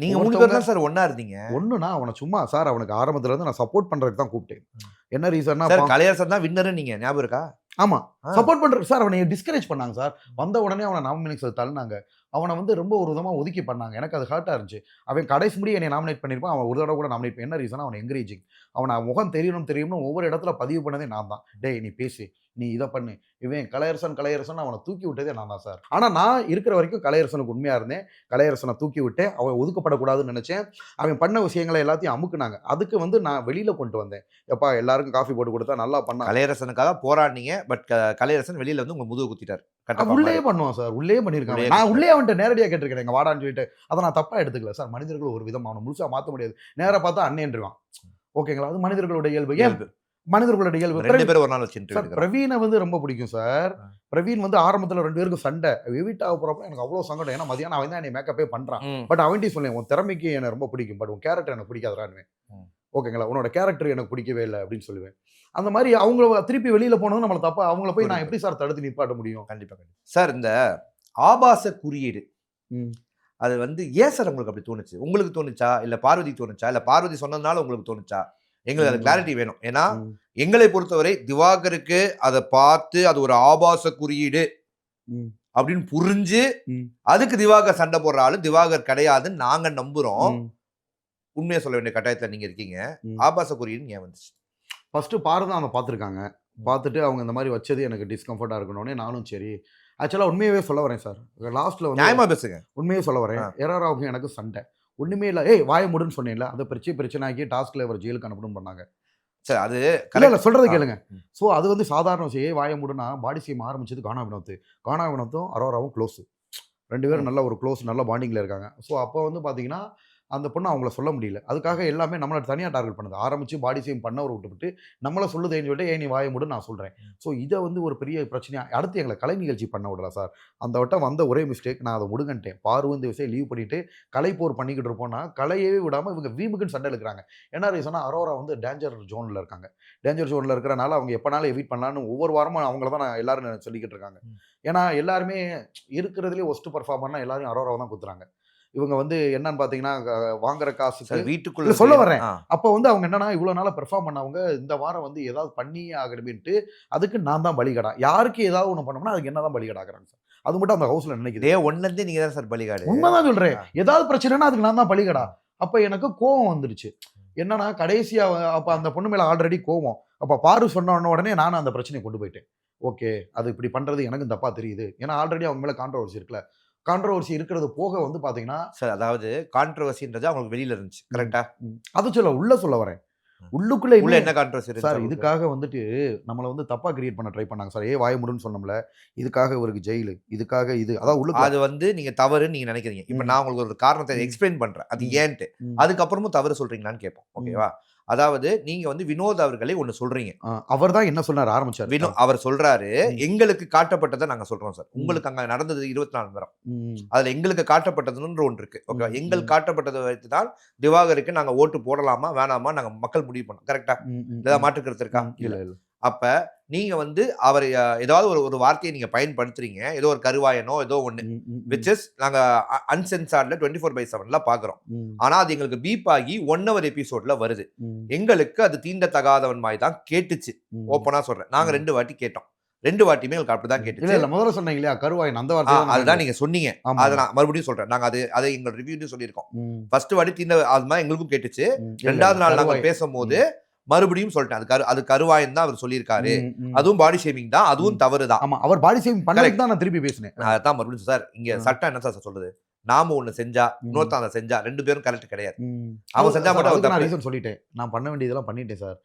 நீங்க 3 பேர் தான் சார் ஒண்ணா இருந்தீங்க. ஒண்ணுனா அவன சும்மா சார் அவனுக்கு ஆரம்பத்துல இருந்து நான் சப்போர்ட் பண்றதுக்கு தான் கூப்பிட்டேன். என்ன ரீசன்னா சார் கலையரசன் தான் வின்னர்னு நீங்க ஞாபகம் இருக்கா? ஆமா. சப்போர்ட் பண்ற சார் அவனை டிஸ்கரேஜ் பண்ணாங்க சார். வந்த உடனே அவன நாமினேஷன்ல தள்ளினாங்க. அவன வந்து ரொம்ப ஒரு விதமா ஒதுக்கி பண்ணாங்க. எனக்கு அது ஹர்ட்டா இருந்துச்சு. அவன் கடைசி முடிய என்னை நாமினேட் பண்ணிருப்பான். அவன் ஒரு தடவை கூட நாமினேட் என்ன ரீசன் அவன் என்கரேஜிங். அவன முகம் தெரியும்னு ஒவ்வொரு இடத்துல பதிவு பண்ணதே நான் தான். டேய் நீ பேசு. நீ இத பண்ணு. இவன் கலையரசன் அவன தூக்கி விட்டதே நான் தான் சார். ஆனா நான் இருக்கிற வரைக்கும் கலையரசனுக்கு உண்மையா இருந்தேன். கலையரசனை தூக்கி விட்டேன். அவன் ஒதுக்கப்படக்கூடாதுன்னு நினைச்சேன். அவன் பண்ண விஷயங்களை எல்லாத்தையும் அமுக்குனாங்க. அதுக்கு வந்து நான் வெளியில கொண்டு வந்தேன். எப்பா எல்லாருக்கும் காஃபி போட்டு கொடுத்தா நல்லா பண்ணா. கலையரசனுக்காக போராடினீங்க. பட் கலையரசன் வெளியில வந்து உங்க முதுகு குத்திட்டார். உள்ளே பண்ணுவான் சார். உள்ளே பண்ணியிருக்காங்க. நான் உள்ளே அவன்கிட்ட நேரடியா கேட்டிருக்கேன். எங்க வாடான்னு சொல்லிட்டு. அதை நான் தப்பா எடுத்துக்கல சார். மனிதர்கள் ஒரு விதம் அவனை முழுசா மாத்த முடியாது. நேரா பார்த்தா அண்ணேன்றுவான். ஓகேங்களா? அது மனிதர்களோட இயல்பு. மனிதர்களோட இயல்பு. 2 பேரும் ஒரு நாள் வச்சு சார் பிரவீனை வந்து ரொம்ப பிடிக்கும் சார். பிரவீன் வந்து ஆரம்பத்துல 2 பேருக்கும் சண்டை. எவிட் ஆக போறப்ப எனக்கு அவ்வளவு சங்கடம். ஏன்னா மதியானம் அவன் தான் என்னை மேக்கப்பே பண்றான். பட் அவன்கிட்ட சொன்னேன் உன் திறமைக்கு எனக்கு ரொம்ப பிடிக்கும். பட் உன் கேரக்டர் எனக்கு பிடிக்காதுறான்னு. ஓகேங்களா? உன்னோட கேரக்டர் எனக்கு பிடிக்கவே இல்லை அப்படின்னு சொல்லுவேன். அந்த மாதிரி அவங்க திருப்பி வெளியில போனது நம்மள தப்பா அவங்கள போய் நான் எப்படி சார் தடுத்து நிப்பாட்ட முடியும்? கண்டிப்பா. சார் இந்த ஆபாச குறியீடு அது வந்து ஏன் சார் உங்களுக்கு அப்படி தோணுச்சு? உங்களுக்கு தோணுச்சா? இல்ல பார்வதி தோணுச்சா? இல்ல பார்வதி சொன்னதுனால உங்களுக்கு தோணுச்சா? எங்களுக்கு அது கிளாரிட்டி வேணும். ஏன்னா எங்களை பொறுத்தவரை திவாகருக்கு அதை பார்த்து அது ஒரு ஆபாச குறியீடு அப்படின்னு புரிஞ்சு அதுக்கு திவாகர் சண்டை போடுற ஆளு திவாகர் கிடையாதுன்னு நாங்க நம்புறோம். உண்மையை சொல்ல வேண்டிய கட்டாயத்துல நீங்க இருக்கீங்க. ஆபாச குறியீடு ஏன் வந்துச்சு? ஃபர்ஸ்ட் பாரு அவங்க பார்த்துருக்காங்க. பார்த்துட்டு அவங்க இந்த மாதிரி வச்சது எனக்கு டிஸ்கம்ஃபர்ட்டா இருக்கணும்னே நானும் சரி. ஆக்சுவலா உண்மையாவே சொல்ல வரேன் சார். லாஸ்ட்ல வந்து நியாயமா பேசுங்க. உண்மையே சொல்ல வரேன். எராராவுக்கும் எனக்கு சண்டை. ஒண்ணுமே இல்ல. ஏய் வாய மூடுன்னு சொன்னேன்ல. அதை பிரச்சனை ஆக்கி டாஸ்க்ல இவர் ஜெயிலுக்கு அனுப்பணும்னு பண்ணாங்க. சரி அது இல்ல சொல்றது கேளுங்க. சோ அது வந்து சாதாரண விஷயம். ஏய் வாய மூடுனா பாடி சீம் ஆரம்பிச்சது கானா வினோத். கானா வினோத்தும் அரோராவும் க்ளோஸ். 2 பேரும் நல்ல ஒரு க்ளோஸ் நல்ல பாண்டிங்ல இருக்காங்க. ஸோ அப்போ வந்து பார்த்தீங்கன்னா அந்த பொண்ணு அவங்கள சொல்ல முடியல. அதுக்காக எல்லாமே நம்மள தனியா டார்கெட் பண்ணுது. ஆரம்பிச்சு பாடி ஷேம் பண்ணவர விட்டுவிட்டு நம்மள சொல்லுதேன்னு சொல்லிட்டு ஏன் நீ வாய மூடுன்னு நான் சொல்றேன். ஸோ இதை வந்து ஒரு பெரிய பிரச்சனையா அடுத்து எங்களை கலை நிகழ்ச்சி பண்ண விடல சார். அந்த வட்டம் வந்த ஒரே மிஸ்டேக் நான் அதை முடுங்கன்ட்டேன். பார்வ இந்த விஷயம் லீவ் பண்ணிட்டு கலை போர் பண்ணிக்கிட்டு இருப்போம்னா கலையவே விடாம இவங்க வீம்புக்குன்னு சண்டை எடுக்கிறாங்க. என்ன ரீசனா அரோரா வந்து டேஞ்சர் ஜோன்ல இருக்காங்க. டேஞ்சர் ஜோன்ல இருக்கிறனால அவங்க எப்பனாலும் எவிட் பண்ணலான்னு ஒவ்வொரு வாரமும் அவங்கள தான் எல்லாரும் சொல்லிக்கிட்டு இருக்காங்க. ஏன்னா எல்லாருமே இருக்கிறதுலேயே ஒஸ்ட் பர்ஃபார்மர்னா எல்லாரும் அரோராவை தான் குத்துறாங்க. இவங்க வந்து என்னன்னு பாத்தீங்கன்னா வாங்குற காசுக்கு வீட்டுக்குள்ள சொல்ல வர்றேன். அப்ப வந்து அவங்க என்னன்னா இவ்வளவு நாளா பெர்ஃபார்ம் பண்ணவங்க இந்த வாரம் வந்து ஏதாவது பண்ணியே ஆகணும்ட்டு அதுக்கு நான் தான் பலிகடா. யாருக்கு ஏதாவது ஒண்ணு பண்ணோம்னா அதுக்கு என்னதான் பலிகடாக்குறாங்க சார். அது மட்டும் அந்த ஹவுஸ்ல நினைக்குது. ஒன்ல இருந்து நீங்க தான் சார் பலிகாடு. உண்மைதான் சொல்றேன். ஏதாவது பிரச்சனைனா அதுக்கு நான் தான் பலிகடா. அப்ப எனக்கு கோவம் வந்துருச்சு. என்னன்னா கடைசியா அப்ப அந்த பொண்ணு மேல ஆல்ரெடி கோவம். அப்ப பாரு சொன்ன உடனே நானும் அந்த பிரச்சனையை கொண்டு போயிட்டேன். ஓகே அது இப்படி பண்றது எனக்கும் தப்பா தெரியுது. ஏன்னா ஆல்ரெடி அவங்க மேல கான்ட்ரோவர்சி இருக்குல்ல. கான்ட்ரோவர்சி இருக்கிறது போக வந்து பாத்தீங்கன்னா சார் அதாவது கான்ட்ரோவர்சின்றது அவங்களுக்கு வெளியில இருந்துச்சு. கரெக்டா? அது சொல்ல வரேன். உள்ளுக்குள்ள என்ன கான்ட்ரோவர்சி சார் இதுக்காக வந்துட்டு நம்மள வந்து தப்பா கிரியேட் பண்ண ட்ரை பண்ணாங்க சார். வாய மூடுன்னு சொன்னோம்ல. இதுக்காக இவருக்கு ஜெயிலு. இதுக்காக இது. அதாவது உள்ள அது வந்து நீங்க தவறுன்னு நீங்க நினைக்கிறீங்க. இப்ப நான் உங்களுக்கு ஒரு காரணத்தை எக்ஸ்பிளைன் பண்றேன். அது ஏன்ட்டு. அதுக்கப்புறமும் தவறு சொல்றீங்களான்னு கேட்போம். ஓகேவா? அதாவது நீங்க வந்து வினோத் அவர்களை ஒண்ணு சொல்றீங்க. அவர் தான் என்ன சொன்னார் ஆரம்பிச்சார். அவர் சொல்றாரு எங்களுக்கு காட்டப்பட்டதை நாங்க சொல்றோம் சார். உங்களுக்கு அங்க நடந்தது 24 மணி நேரம். அதுல எங்களுக்கு காட்டப்பட்டதுன்னு ஒன்று இருக்கு. ஓகேவா? எங்களுக்கு காட்டப்பட்டதை வைத்துதான் திவாகருக்கு நாங்க ஓட்டு போடலாமா வேணாமா நாங்க மக்கள் முடிவு பண்ணோம். கரெக்டா? ஏதாவது மாற்று கருத்து இருக்கா? இல்ல. அப்ப நீங்க வந்து அவர் ஏதாவது ஒரு வார்த்தையை நீங்க பயன்படுத்துறீங்க. ஏதோ ஒரு கருவாயனோ ஏதோ ஒண்ணு which is நாங்க அன்சென்சார்ட்ல 24/7 பாக்குறோம். ஆனா அது எங்களுக்கு பீப் ஆகி 1 hour எபிசோட்ல வருது. எங்களுக்கு அது தீண்டத்தகாதவன் மாதிரி தான் கேட்டுச்சு. ஓப்பனா சொல்றேன். நாங்க 2 வாட்டி கேட்டோம். 2 வாட்டியுமே எங்களுக்கு அப்படிதான் கேட்டுச்சு. இல்ல முதல்ல சொன்னீங்க இல்லையா கருவாயன் அந்த வார்த்தை அதுதான் நீங்க சொன்னீங்க. அதை நான் மறுபடியும் சொல்றேன். நாங்க அதை எங்க ரிவ்யூலயும் சொல்லியிருக்கோம். ஃபர்ஸ்ட் வாட்டி தீண்ட அது மாதிரி எங்களுக்கும் கேட்டுச்சு. 2வது நாள் நாங்க பேசும்போது மறுபடியும் சொல்லிட்டேன். அது கருவாயன் தான் அவர் சொல்லியிருக்காரு. அதுவும் பாடி ஷேமிங் தான். அதுவும் தவறு தான். ஆமா அவர் பாடி ஷேமிங் பண்ணதுக்கு தான் நான் திருப்பி பேசினேன். அதான் மறுபடியும் சார் இங்க சட்டம் என்ன சார் சொல்றது? நாம ஒண்ணு செஞ்சா இன்னொருத்தன் அதை செஞ்சா 2 பேரும் கரெக்ட் கிடையாது. அவன் செஞ்சா மட்டும் நான் ரீசன் சொல்லிட்டேன். நான் பண்ண வேண்டியதெல்லாம் பண்ணிட்டேன் சார்.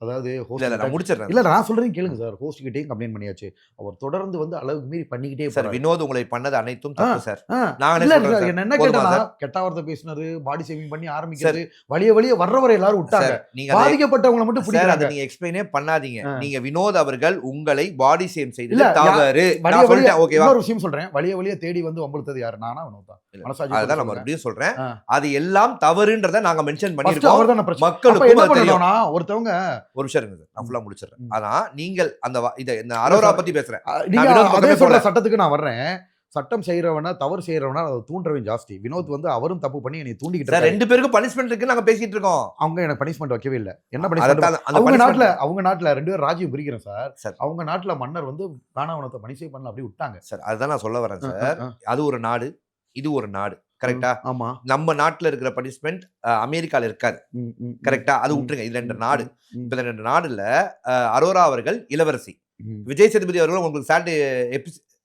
அதாவது இல்ல ஹோஸ்ட் இல்ல நான் முடிச்சிடுறேன் இல்ல நான் சொல்றேன் கேளுங்க சார். ஹோஸ்ட் கிட்டயும் கம்ப்ளைண்ட் பண்ணியாச்சு. அவர் தொடர்ந்து வந்து அளவுக்கு மீறி பண்ணிக்கிட்டே சார். போறாரு. வினோத் உங்களை பண்ணது அனைத்தும் ஆ, தப்பு சார். ஆ. நானே இல்ல சொல்றேன் சார். சார். என்ன போதுமா கேட்டா சார்? கெட்ட வார்த்தை பேசினது, பாடி ஷேமிங் பண்ணி ஆரம்பிக்கிறது, வழிய வர்றவரை எல்லாரும் விட்டாங்க. சார் நீங்க அதை பாதிக்கப்பட்டவங்கள மட்டும் சார் அதை பிடிக்கிறாங்க. நீங்க எக்ஸ்பிளைனே பண்ணாதீங்க. ஆ. நீங்க வினோத் அவர்கள் உங்களை பாடி ஷேம் இல்ல செய்தது தவறு. வழிய நான் வழிய சொல்லிட்டேன் ஓகேவா? இன்னொரு விஷயம் சொல்றேன். வழிய தேடி வந்து வம்பிழுத்தது யாரு? நானா வினோத் தான். இல்ல. மனசாட்சி அதுதான் நான் சொல்லுங்க. மறுபடியும் சொல்றேன். ஆ. அது எல்லாம் தவறுன்றத நாங்க மென்ஷன் ஃபர்ஸ்ட் பண்ணிருக்கோம். அவர்தான பிரச்சனை. அப்ப மக்களுக்கும் என்ன அது தெரியும். பண்ணணும்னா ஒருத்தவங்க ஒரு நிமிஷம் இருங்க சார். நான் ஃபுல்லா முடிச்சிடுறேன். ம். ஆனா நீங்கள் அந்த இந்த அரோரா சார். பத்தி பேசுறேன். நீங்க வினோத் அதே பக்கமே சொல்ற போல. சட்டத்துக்கு நான் வர்றேன். சட்டம் செய்யறவன தவறு செய்யறவனா அதை தூண்டுறவன் ஜாஸ்தி. வினோத் வந்து அவரும் தப்பு பண்ணி என்னை தூண்டிக்கிட்டு சார் இருக்காரு. 2 பேருக்கும் பனிஷ்மென்ட் இருக்கு நாங்க பேசிட்டு இருக்கோம். அவங்க எனக்கு பனிஷ்மெண்ட் வைக்கவே இல்ல. என்ன அதான் பனிஷ்மெண்ட்? அந்த அவங்க நாட்டுல punishment 2 பேரும் ராஜ்யம் பிரிக்கிறேன் சார். சார். அவங்க நாட்டுல மன்னர் வந்து காணாவனத்தை பனிஷே பண்ணல அப்படி விட்டாங்க. சார் அதுதான் நான் சொல்ல வரேன் ஆ, சார். ஆ, ஆ. அது ஒரு நாடு, இது ஒரு நாடு. கரெக்ட்டா? ஆமா. நம்ம நாட்டுல இருக்கிற பனிஷ்மென்ட் அமெரிக்கால இருக்காது. கரெக்ட்டா? அது விட்டுருங்க. இது 2 நாடு. இப்ப இந்த 2 நாடுல அரோரா அவர்கள் இளவரசி. விஜய் சேதுபதி அவர்கள் உங்களுக்கு சாட்டர்டே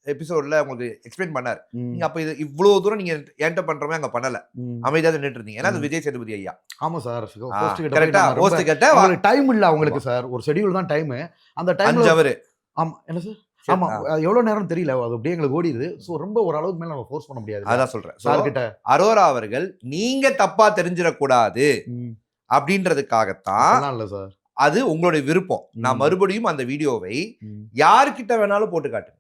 எபிசோட்ல உங்களுக்கு எக்ஸ்பிளைன் பண்ணாரு. நீங்க அப்ப இது இவ்வளவு தூரம் நீங்க என்கிட்ட பண்றமே அங்க பண்ணல. அமைதியா நின்னுட்டு இருந்தீங்க. ஏன்னா அது விஜய் சேதுபதி ஐயா. ஆமா சார். ஹோஸ்ட் கிட்ட கரெக்ட்டா? ஹோஸ்ட் கிட்ட அவங்களுக்கு டைம் இல்ல அவங்களுக்கு சார். ஒரு ஷெட்யூல் தான் டைம். அந்த 5 டைம்ல ஹவர். ஆமா. என்ன சார்? ஆமா. எவ்வளவு நேரம் தெரியல. அது அப்படியே எங்களுக்கு ஓடிடுது. சோ ரொம்ப ஒரு அளவுக்கு மேல நம்ம ஃபோர்ஸ் பண்ண முடியாது. அதான் சொல்றேன். சார் கிட்ட அரோரா அவர்கள் நீங்க தப்பா தெரிஞ்சிடக் கூடாது அப்படின்றதுக்காகத்தான் அதெல்லாம் இல்ல சார். அது உங்களுடைய விருப்பம். நான் மறுபடியும் அந்த வீடியோவை யார்கிட்ட வேணாலும் போட்டு காட்டுங்க.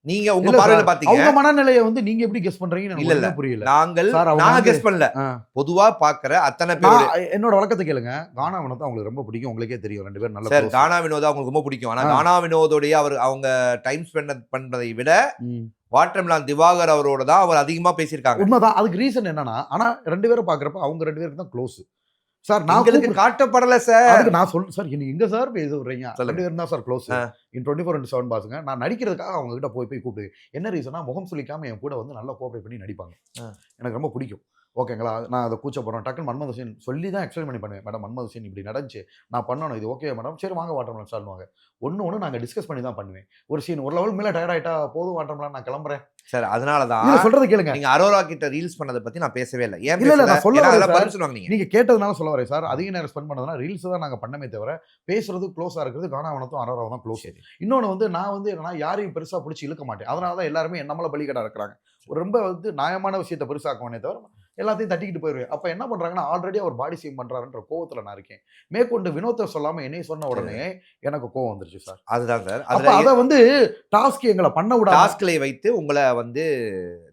நீங்க உங்க இல்ல பார்வையில சார். பாத்தீங்க. அவங்க மனநிலையை வந்து நீங்க எப்படி கெஸ் பண்றீங்கன்னு இல்ல, எனக்கு இல்ல. ஒண்ணுமே புரியல. சார், அவங்க நாங்க வந்து- கெஸ் பண்ணல. ஆ. பொதுவா பாக்குற அத்தனை பேர் நான் என்னோட வழக்கத்தை கேளுங்க. கானா வினோத் அவங்களுக்கு ரொம்ப பிடிக்கும். உங்களுக்கே தெரியும். 2 பேரும் நல்ல சார் close. கானா வினோதா அவங்களுக்கு ரொம்ப பிடிக்கும். ஆனா கானா வினோதோடைய அவங்க டைம் ஸ்பெண்ட் பண்றதை விட வாட்டர்மெலான் திவாகர் அவரோட தான் அவர் அதிகமா பேசியிருக்காங்க. உண்மைதான். அதுக்கு ரீசன் என்னன்னா, ஆனா 2 பேரும் பாக்குறப்ப அவங்க 2 பேருக்கு தான் க்ளோஸ். சார் நான் உங்களுக்கு காட்டப்படல சார். அதுக்கு நான் சார் எங்க சார் பேச விடுறீங்க? சொல்லுங்க. 2 பேரும் தான் சார் க்ளோஸ். இன் 24/7 பாசுங்க. நான் நடிக்கிறதுக்காக அவங்க கிட்ட போய் கூப்பிடு. என்ன ரீசனா முகம் சொல்லிக்காம என் கூட வந்து நல்லா கோஆபரேட் பண்ணி நடிப்பாங்க. எனக்கு ரொம்ப பிடிக்கும். ஓகேங்களா? நான் அதை கூச்சப்படுறேன். டக்குன்னு மன்மத சீன் சொல்லி தான் எக்ஸ்பிளைன் பண்ணி பண்ணுவேன். மேடம் மன்மத சீன் இப்படி நடந்துச்சு. நான் பண்ணணும். இது ஓகே மேடம். சரி வாங்க வாட்டர்மெலன் ஸ்டார்ட்னுவாங்க. ஒண்ணு நாங்க டிஸ்கஸ் பண்ணி தான் பண்ணுவேன். ஒரு சீன் ஒரு லெவல் மேல டயர்ட் ஆயிட்டா போதும் வாட்டர்மெலன் நான் கிளம்புறேன். சார் அதனாலதான் இல்ல சொல்றது கேளுங்க. நீங்க அரோரா கிட்ட ரீல்ஸ் பண்ணதை பத்தி நான் பேசவே இல்லை. ஏன் இல்ல, பேசல? நான் சொல்ல ஏன்னா வரேன் அதெல்லாம் சார். பதில் சொல்லுவாங்க நீங்க. நீங்க கேட்டதுனால சொல்ல வரேன் சார். அதிக நேரம் ஸ்பெண்ட் பண்ணதுனா ரீல்ஸ் தான் நாங்க பண்ணமே தவிர பேசுறது க்ளோஸா இருக்கிறது கானாவனத்தும் அரோராவும் தான் க்ளோஸ். இன்னொன்னு வந்து நான் வந்து என்னன்னா யாரையும் பெருசா பிடிச்சி இழுக்க மாட்டேன். அதனால தான் எல்லாருமே நம்மள பலிகடா இருக்கிறாங்க. ரொம்ப வந்து நியாயமான விஷயத்தை பெருசாக்குவனே தவிர எல்லாத்தையும் தட்டிக்கிட்டு போயிருவேன். அப்ப என்ன பண்றாங்கன்னா ஆல்ரெடி அவர் பாடி ஷேம் பண்றாருன்ற கோவத்துல நான் இருக்கேன். மேற்கொண்டு வினோத்தை சொல்லாம என்னைய சொன்ன உடனே எனக்கு கோவம் வந்துருச்சு சார். அதுதான் சார். அப்ப அத வந்து டாஸ்க் எங்களை பண்ண விடாம டாஸ்க்ல வைத்து உங்களை வந்து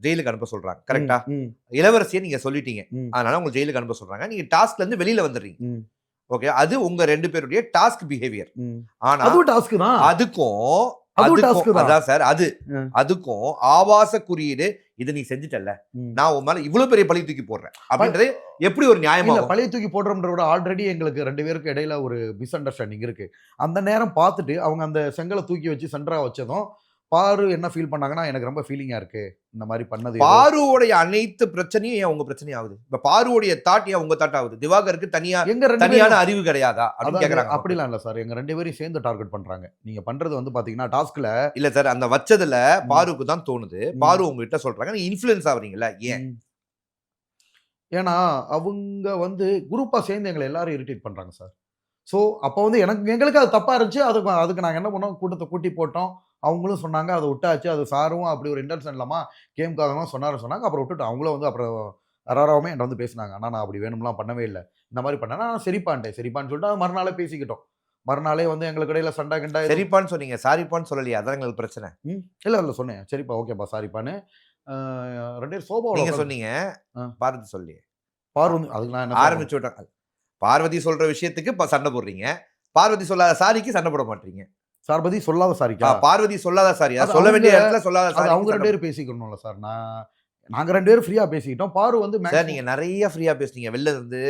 ஜெயிலுக்கு அனுப்ப சொல்றாங்க. கரெக்டா? இளவரசியை நீங்க சொல்லிட்டீங்க. அதனால உங்களை ஜெயிலுக்கு அனுப்ப சொல்றாங்க. நீங்க டாஸ்க்ல இருந்து வெளியில வந்துடுறீங்க. ஓகே, அது உங்க 2 பேருடைய டாஸ்க் பிஹேவியர். ஆனா அதுவும் டாஸ்க் தான். அதுக்கும் அதான் சார் அதுக்கும் ஆபாச குறியீடு இது நீ செஞ்சுட்டல்ல, நான் உன் மேல இவ்வளவு பெரிய பழி தூக்கி போடுறேன் அப்படின்றது எப்படி ஒரு நியாயமா? இல்ல பழைய தூக்கி போடுறோம்ன்றத ஆல்ரெடி எங்களுக்கு 2 பேருக்கு இடையில ஒரு மிஸ் அண்டர்ஸ்டாண்டிங் இருக்கு. அந்த நேரம் பார்த்துட்டு அவங்க அந்த செங்கலை தூக்கி வச்சு சென்டரா வச்சதும் பாரு என்ன ஃபீல் பண்ணாங்கன்னா எனக்கு ரொம்ப ஃபீலிங்கா இருக்கு இந்த மாதிரி பண்ணது. பாருவோடைய அனைத்து பிரச்சனையும் ஏன் உங்க பிரச்சனை ஆகுது? இப்ப பாருவோடைய தாட் ஏன் உங்க தாட் ஆகுது? திவாகருக்கு தனியான அறிவு கிடையாதா அப்படின்னு கேக்குறாங்க. அப்படிலாம் இல்ல சார். எங்க 2 பேரையும் சேர்ந்து டார்கெட் பண்றாங்க. நீங்க பண்றது வந்து பாத்தீங்கன்னா டாஸ்க்ல இல்ல சார். அந்த வச்சதுல பாருக்கு தான் தோணுது. பாரு உங்ககிட்ட சொல்றாங்க நீங்க இன்ஃப்ளூயன்ஸ் ஆவறீங்கல்ல, ஏன்? ஏன்னா அவங்க வந்து குரூப்பா சேர்ந்து எங்களை எல்லாரும் இரிட்டேட் பண்றாங்க சார். ஸோ அப்போ வந்து எங்களுக்கு அது தப்பா இருந்துச்சு. அதுக்கு நாங்கள் என்ன பண்ணோம், கூட்டத்தை கூட்டி போட்டோம். அவங்களும் சொன்னாங்க அதை விட்டாச்சு. அது சாரும் அப்படி ஒரு இன்டென்ஷன் இல்லாமல் கேமுக்காக தான் சொன்னாங்க. அப்புறம் விட்டுட்டோம். அவங்களும் வந்து அப்புறம் அராராவுமே என்கிட்ட வந்து பேசினாங்க. ஆனால் நான் அப்படி வேணும்லாம் பண்ணவே இல்லை, இந்த மாதிரி பண்ணேன்னா நான் சரிப்பான்னு சொல்லிட்டு அது மறுநாளே பேசிக்கிட்டோம். மறுநாளே வந்து எங்களுக்கு இடையில சண்டை கிண்டா. சரிப்பான்னு சொன்னீங்க, சாரிப்பான்னு சொல்லலையா? அதான் எங்களுக்கு பிரச்சனை. இல்லை சொன்னேன் சரிப்பா ஓகேப்பா சாரிப்பான்னு. 2 பேரும் சோபா நீங்க சொன்னீங்க, பார்வதி சொல்லி பார்வதி அதுக்கு நான் என்ன ஆரம்பிச்சு விட்டேன். பார்வதி சொல்ற விஷயத்துக்கு சண்டை போடுறீங்க, பார்வதி சொல்லாத சாரிக்கு சண்டை போட மாட்டீங்க. பார்வதி சொல்லாத சாரிக்கா? பார்வதி சொல்லாத சாரி, சொல்ல வேண்டிய இடத்துல சொல்லாத சாரி. அவங்க 2 பேரும் பேசிக்கணும்ல சார். நாங்க 2 பேரும் ஃப்ரீயா பேசிக்கிட்டோம். பாரு வந்து சார் நீங்க நிறைய ஃப்ரீயா பேசுனீங்க. வெளில இருந்து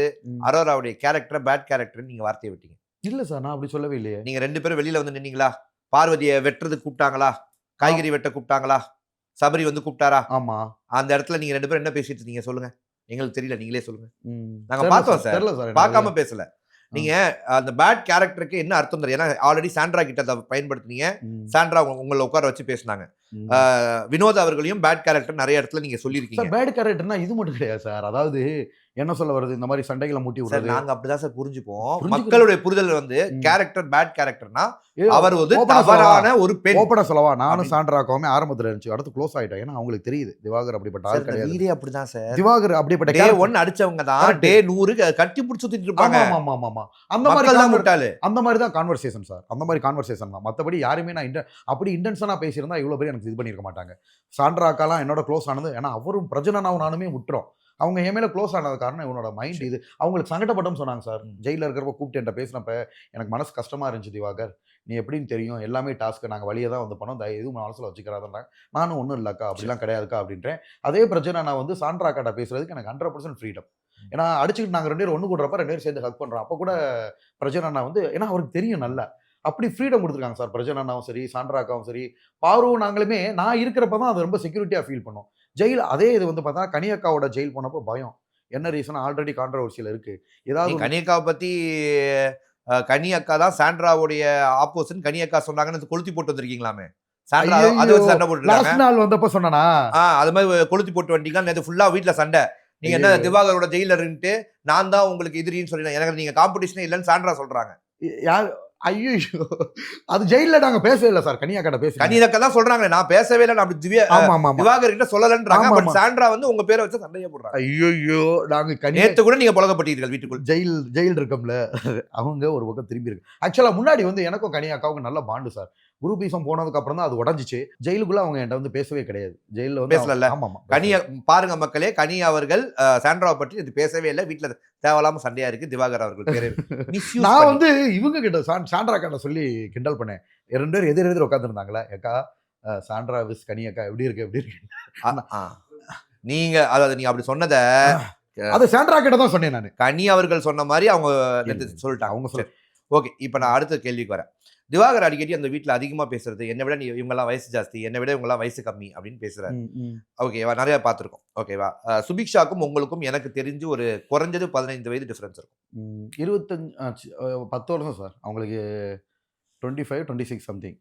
அரோராவுடைய கேரக்டர் பேட் கேரக்டர் நீங்க வார்த்தையை விட்டீங்க. இல்ல சார் நான் அப்படி சொல்லவே இல்லையே. நீங்க 2 பேரும் வெளியில வந்து நின்னீங்களா? பார்வதியை வெட்டுறதுக்கு கூப்பிட்டாங்களா? காய்கறி வெட்ட கூப்பிட்டாங்களா? சபரி வந்து கூப்பிட்டாரா? ஆமா. அந்த இடத்துல நீங்க 2 பேரும் என்ன பேசிட்டு இருந்தீங்க சொல்லுங்க. எங்களுக்கு தெரியல, நீங்களே சொல்லுங்க. நாங்க பார்த்தோம் சார், பார்க்காம பேசல. நீங்க அந்த பேட் கேரக்டருக்கு என்ன அர்த்தம் தெரியும்? ஏன்னா ஆல்ரெடி சாண்ட்ரா கிட்ட அதை பயன்படுத்தினீங்க. சாண்ட்ரா உங்களை உட்கார வச்சு பேசினாங்க. வினோத் அவர்களையும் பேட் கேரக்டர் நிறைய இடத்துல நீங்க சொல்லியிருக்கீங்க. சார் பேட் கேரக்டர்னா இது மட்டும் கிடையாது சார். அதாவது என்ன சொல்ல வருது, இந்த மாதிரி சண்டைகளை மூட்டி சார் விடுறது. நாங்க அப்படிதான் சார் புரிஞ்சுப்போம். புரிஞ்சுக்கிறோம். மக்களுடைய புரிதல் வந்து ம். கேரக்டர் பேட் கேரக்டர்னா ஏ, அவர் ஒரு open ஆ சொல்லவா? தவறான ஒரு பெண். ஓப்பனா சொல்லவா, நானும் அப்படின்னு. சாண்ட்ராக்காவுமே ஆரம்பத்துல இருந்துச்சு, அடுத்து க்ளோஸ் ஆயிட்டோம். ஏன்னா அவங்களுக்கு தெரியுது திவாகர் அப்படிப்பட்ட சார் ஆள் இந்த கிடையாது. வீடே அப்படிதான் சார். திவாகர் அப்படிப்பட்ட டே character. 1 அடிச்சவங்க தான் Correct. டே 100 கட்டி பிடிச்சு சுத்திட்டு இருப்பாங்க. ஆமா ஆமா ஆமா ஆமா. அந்த மாதிரி மக்கள் தான் முட்டாளு. அந்த மாதிரி தான் கான்வர்சேஷன் சார். அந்த மாதிரி கான்வர்சேஷன் தான். மத்தபடி யாருமே நான் அப்படி இன்டென்ஷனா பேசியிருந்தா இவ்வளவு பேர் எனக்கு இது பண்ணியிருக்க மாட்டாங்க. சாண்ட்ராக்காலாம் என்னோட க்ளோஸ் ஆனது, ஏன்னா அவரும் பிரஜனனாவும் நானுமே விட்டுறோம். அவங்க என் மேல க்ளோஸ் ஆனது காரணம் இவனோட மைண்ட் இது. அவங்களுக்கு சங்கடப்பட்டோம்னு சொன்னாங்க சார். ஜெயில இருக்கிறப்ப கூப்பிட்டு என்கிட்ட பேசினப்ப எனக்கு மனசு கஷ்டமா இருந்துச்சு திவாகர். நீ எப்படின்னு தெரியும், எல்லாமே டாஸ்க்கு, நாங்கள் வழியே தான் வந்து பண்ணோம், எதுவும் மனசில் வச்சுக்கிறாதான். நானும் ஒன்றும் இல்லைக்கா, அப்படிலாம் கிடையாதுக்கா அப்படின்றேன். அதே பிரச்சனை நான் வந்து சாண்ட்ராக்காட்ட பேசுறதுக்கு எனக்கு 100% ஃப்ரீடம். ஏன்னா அடிச்சுக்கிட்டு நாங்கள் 2 பேரும் ஒன்று கூடுறப்ப 2 பேரும் சேர்ந்து ஹக் பண்ணுறோம். அப்போ கூட பிரஜனா வந்து, ஏன்னா அவருக்கு தெரியும் நல்லா, அப்படி ஃப்ரீடம் கொடுத்துருக்காங்க சார். பிரஜனாவும் சரி, சாண்ட்ராக்காவும் சரி, பாருவும் நாங்களுமே நான் இருக்கிறப்ப தான் அது ரொம்ப செக்யூரிட்டியாக ஃபீல் பண்ணோம். ஜெயில் அதே இது வந்து பார்த்தா கனியக்காவோட ஜெயில் போனப்போ பயம். என்ன ரீசன், ஆல்ரெடி கான்ட்ரவர்சியில் இருக்கு. ஏதாவது கனி அக்காவை பத்தி கனி அக்கா தான் சாண்ட்ராவுடைய ஆப்போசிட் கனி அக்கா சொன்னாங்கன்னு கொளுத்தி போட்டு வந்திருக்கீங்களாமே. சாண்ட்ரா அது வச்சு சண்டை போட்டுருக்காங்க. லாஸ்ட் நாள் வந்தப்போ சொன்னானா, அது மாதிரி கொளுத்தி போட்டு வந்தீங்க. நேற்று ஃபுல்லா வீட்டுல சண்டை. நீங்க என்ன திவாகரோட ஜெயில இருந்துட்டு நான் தான் உங்களுக்கு எதிரின்னு சொல்லி எனக்கு நீங்க காம்படிஷனே இல்லைன்னு சாண்ட்ரா சொல்றாங்க. யார்? ஐயோ, அது ஜெயில நாங்க பேசவே இல்லை சார். கனியாக்கிட்ட பேசி கனியக்கா தான் சொல்றாங்க நான் பேசவே இல்லை, நான் அப்படி திவாகர் கிட்ட சொல்லலன்றாங்க. பட் சாண்ட்ரா வந்து உங்க பேரை வச்சு சண்டையே போடுறாங்க. ஐயோ, நாங்க நேத்து கூட நீங்க புழக்கப்பட்டீர்கள் வீட்டுக்குள். ஜெயில் இருக்கோம்ல, அவங்க ஒரு பக்கம் திரும்பி இருக்கு. ஆக்சுவலா முன்னாடி வந்து எனக்கும் கனியாக்காவுக்கும் நல்ல பாண்டு சார். குரூப்பிசம் போனதுக்கு அப்புறம் தான் அது உடஞ்சிச்சு. ஜெயிலுக்குள்ள அவங்க என்கிட்ட வந்து பேசவே கிடையாது. ஜெயில வந்து பேசல. ஆமா கனியா பாருங்க மக்களே, கனி அவர்கள் சாண்ட்ராவை பற்றி இது பேசவே இல்லை. வீட்டுல தேவையில்லாம சண்டையா இருக்கு. திவாகர் அவர்கள் பேரு நான் வந்து இவங்க கிட்ட சாண்ட்ரா கிட்ட சொல்லி கிண்டல் பண்ணேன். 2 பேரும் எதிர் உட்காந்துருந்தாங்களா, ஏக்கா சாண்ட்ரா விஸ் கனியக்கா எப்படி இருக்கு. நீங்க அதாவது நீங்க அப்படி சொன்னத அது சாண்ட்ரா கிட்ட தான் சொன்னேன் நான். கனி அவர்கள் சொன்ன மாதிரி அவங்க சொல்லிட்டாங்க. அவங்க சொல்ல ஓகே. இப்ப நான் அடுத்த கேள்விக்கு வரேன். திவாகர் அடிக்கடி அந்த வீட்டுல அதிகமா பேசுறது, என்னை விட இவங்கெல்லாம் வயசு ஜாஸ்தி, என்னை விட இவங்கெல்லாம் வயசு கம்மி அப்படின்னு பேசுறாரு. ஓகேவா, நிறைய பார்த்துருக்கோம். ஓகேவா, சுபிக்ஷாக்கும் உங்களுக்கும் எனக்கு தெரிஞ்சு ஒரு குறைஞ்சது 15 வயது டிஃபரன்ஸ் இருக்கும். 25 10 வருஷம் சார். அவங்களுக்கு 25 26 சம்திங்.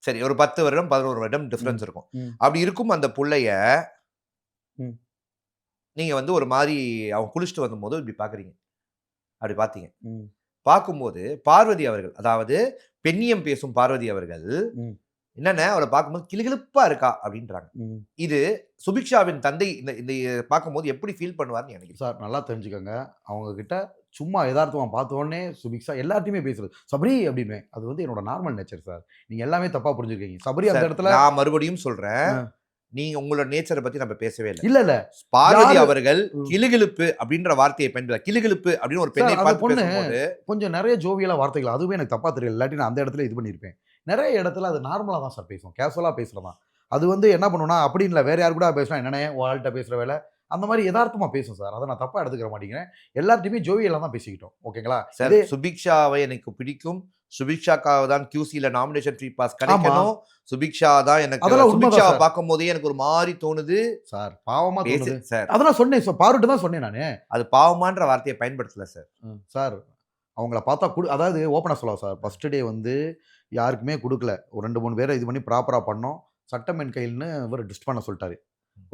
சரி, ஒரு 10 வருடம் 11 வருடம் டிஃபரன்ஸ் இருக்கும். அப்படி இருக்கும் அந்த புள்ளைய நீங்க வந்து ஒரு மாதிரி அவங்க குளிச்சுட்டு வந்தபோது இப்படி பாக்குறீங்க. அப்படி பார்த்தீங்க. பார்க்கும்போது பார்வதி அவர்கள், அதாவது பெண்ணியம் பேசும் பார்வதி அவர்கள் என்னென்ன அவளை பார்க்கும்போது கிளுகிளுப்பா இருக்கா அப்படின்றாங்க. இது சுபிக்ஷாவின் தந்தை இந்த பார்க்கும்போது எப்படி ஃபீல் பண்ணுவார்னு நினைக்கிறேன் சார். நல்லா தெரிஞ்சுக்கோங்க, அவங்க கிட்ட சும்மா யதார்த்தமா பார்த்த உடனே சுபிக்ஷா எல்லாத்தையுமே பேசுறது சபரி அப்படின்னு, அது வந்து என்னோட நார்மல் நேச்சர் சார். நீங்க எல்லாமே தப்பா புரிஞ்சுக்கீங்க. சபரி அந்த இடத்துல நான் மறுபடியும் சொல்றேன், நீங்க உங்களோட நேச்சரை பத்தி நம்ம பேசவே இல்லை. இல்ல பார்வதி அவர்கள் கிளுகிளுப்பு அப்படின்ற வார்த்தையை பயன்படுத்த, கிளுகிளுப்பு அப்படின்னு ஒரு பெண்ணை பார்த்து பேசும்போது கொஞ்சம் நிறைய ஜோவியலா வார்த்தைகள், அதுவே எனக்கு தப்பா தெரியல. இல்லாட்டி நான் அந்த இடத்துல இது பண்ணியிருப்பேன். நிறைய இடத்துல அது நார்மலா தான் சார் பேசும், கேஷுவலா பேசுறதான். அது வந்து என்ன பண்ணுனா அப்படின்னு இல்லை, வேற யாரு கூட பேசினா என்னன்னே வாழ்கிட்ட பேசுற வேலை அந்த மாதிரி யதார்த்தமா பேசும் சார். அதை நான் தப்பா எடுத்துக்கிற மாட்டேங்கிறேன். எல்லார்ட்டையுமே ஜோவியலா தான் பேசிக்கிட்டோம். ஓகேங்களா சார்? சுபிக்ஷாவை எனக்கு பிடிக்கும். சுபிக்ஷாக்காக தான் QCல நாமினேஷன் ஃப்ரீ பாஸ் கிடைக்கணும். சுபிக்ஷா தான் எனக்கு. சுபிக்ஷாவை பார்க்கும் போதே எனக்கு ஒரு மாதிரி தோணுது சார். பாவமா தோணுது சார். அதெல்லாம் சொன்னேன் சார், பாருட்டு தான் சொன்னேன் நானு. அது பாவமான்ற வார்த்தையை பயன்படுத்தல சார். சார் அவங்கள பார்த்தா அதாவது ஓப்பனாக சொல்லலாம் சார். ஃபர்ஸ்ட் டே வந்து யாருக்குமே கொடுக்கல. ஒரு 2-3 பேரை இது பண்ணி ப்ராப்பராக பண்ணோம். சட்டமென் கையில்னு இவர் ட்விஸ்ட் பண்ண சொல்லிட்டாரு.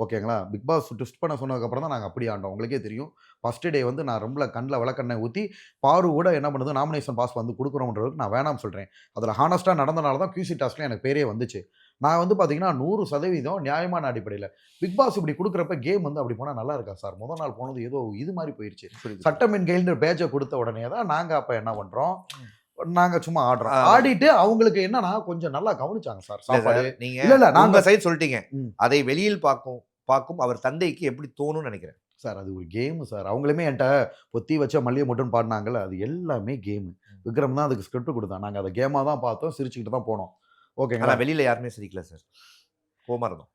ஓகேங்களா, பிக் பாஸ் ட்விஸ்ட் பண்ண சொன்னதுக்கப்புறம் தான் நாங்கள் அப்படி ஆண்டோம். உங்களுக்கே தெரியும். ஃபர்ஸ்ட் டே வந்து நான் ரொம்ப கண்ணில் விளக்கெண்ணெய் ஊற்றி பாரு கூட என்ன பண்ணுது, நாமினேஷன் பாஸ் வந்து கொடுக்குறோன்றதுக்கு நான் வேணாம்னு சொல்கிறேன். அதில் ஹானஸ்ட்டாக நடந்தனால தான் QC டாஸ்க்கில் எனக்கு பேரே வந்துச்சு. நான் வந்து பார்த்தீங்கன்னா 100% நியாயமான அடிப்படையில் பிக் பாஸ் இப்படி கொடுக்குறப்ப கேம் வந்து அப்படி போனால் நல்லா இருக்கா சார்? முதல் நாள் போனது ஏதோ இது மாதிரி போயிடுச்சு. சட்டமென் கையில்ன்ற பேஜை கொடுத்த உடனே தான் நாங்கள் அப்போ என்ன பண்ணுறோம், நாங்க சும்மா ஆடுறோம். ஆடிட்டு அவங்களுக்கு என்னன்னா கொஞ்சம் நல்லா கவனிச்சாங்க சார். சாப்பாடு நீங்க இல்ல நாங்க சைடு சொல்லிட்டீங்க. அதை வெளியில் பார்க்கும் அவர் தந்தைக்கு எப்படி தோணும்னு நினைக்கிறேன் சார். அது ஒரு கேம் சார். அவங்களுமே என்கிட்ட பொத்தி வச்ச மல்லிகை மட்டும் பாடினாங்கல்ல, அது எல்லாமே கேம். விக்ரம் தான் அதுக்கு ஸ்கிரிப்ட் கொடுத்தான். நாங்கள் அதை கேமாக தான் பார்த்தோம், சிரிச்சுக்கிட்டு தான் போனோம். ஓகேங்களா, வெளியில யாருமே சிரிக்கல சார், கோமா இருந்தோம்.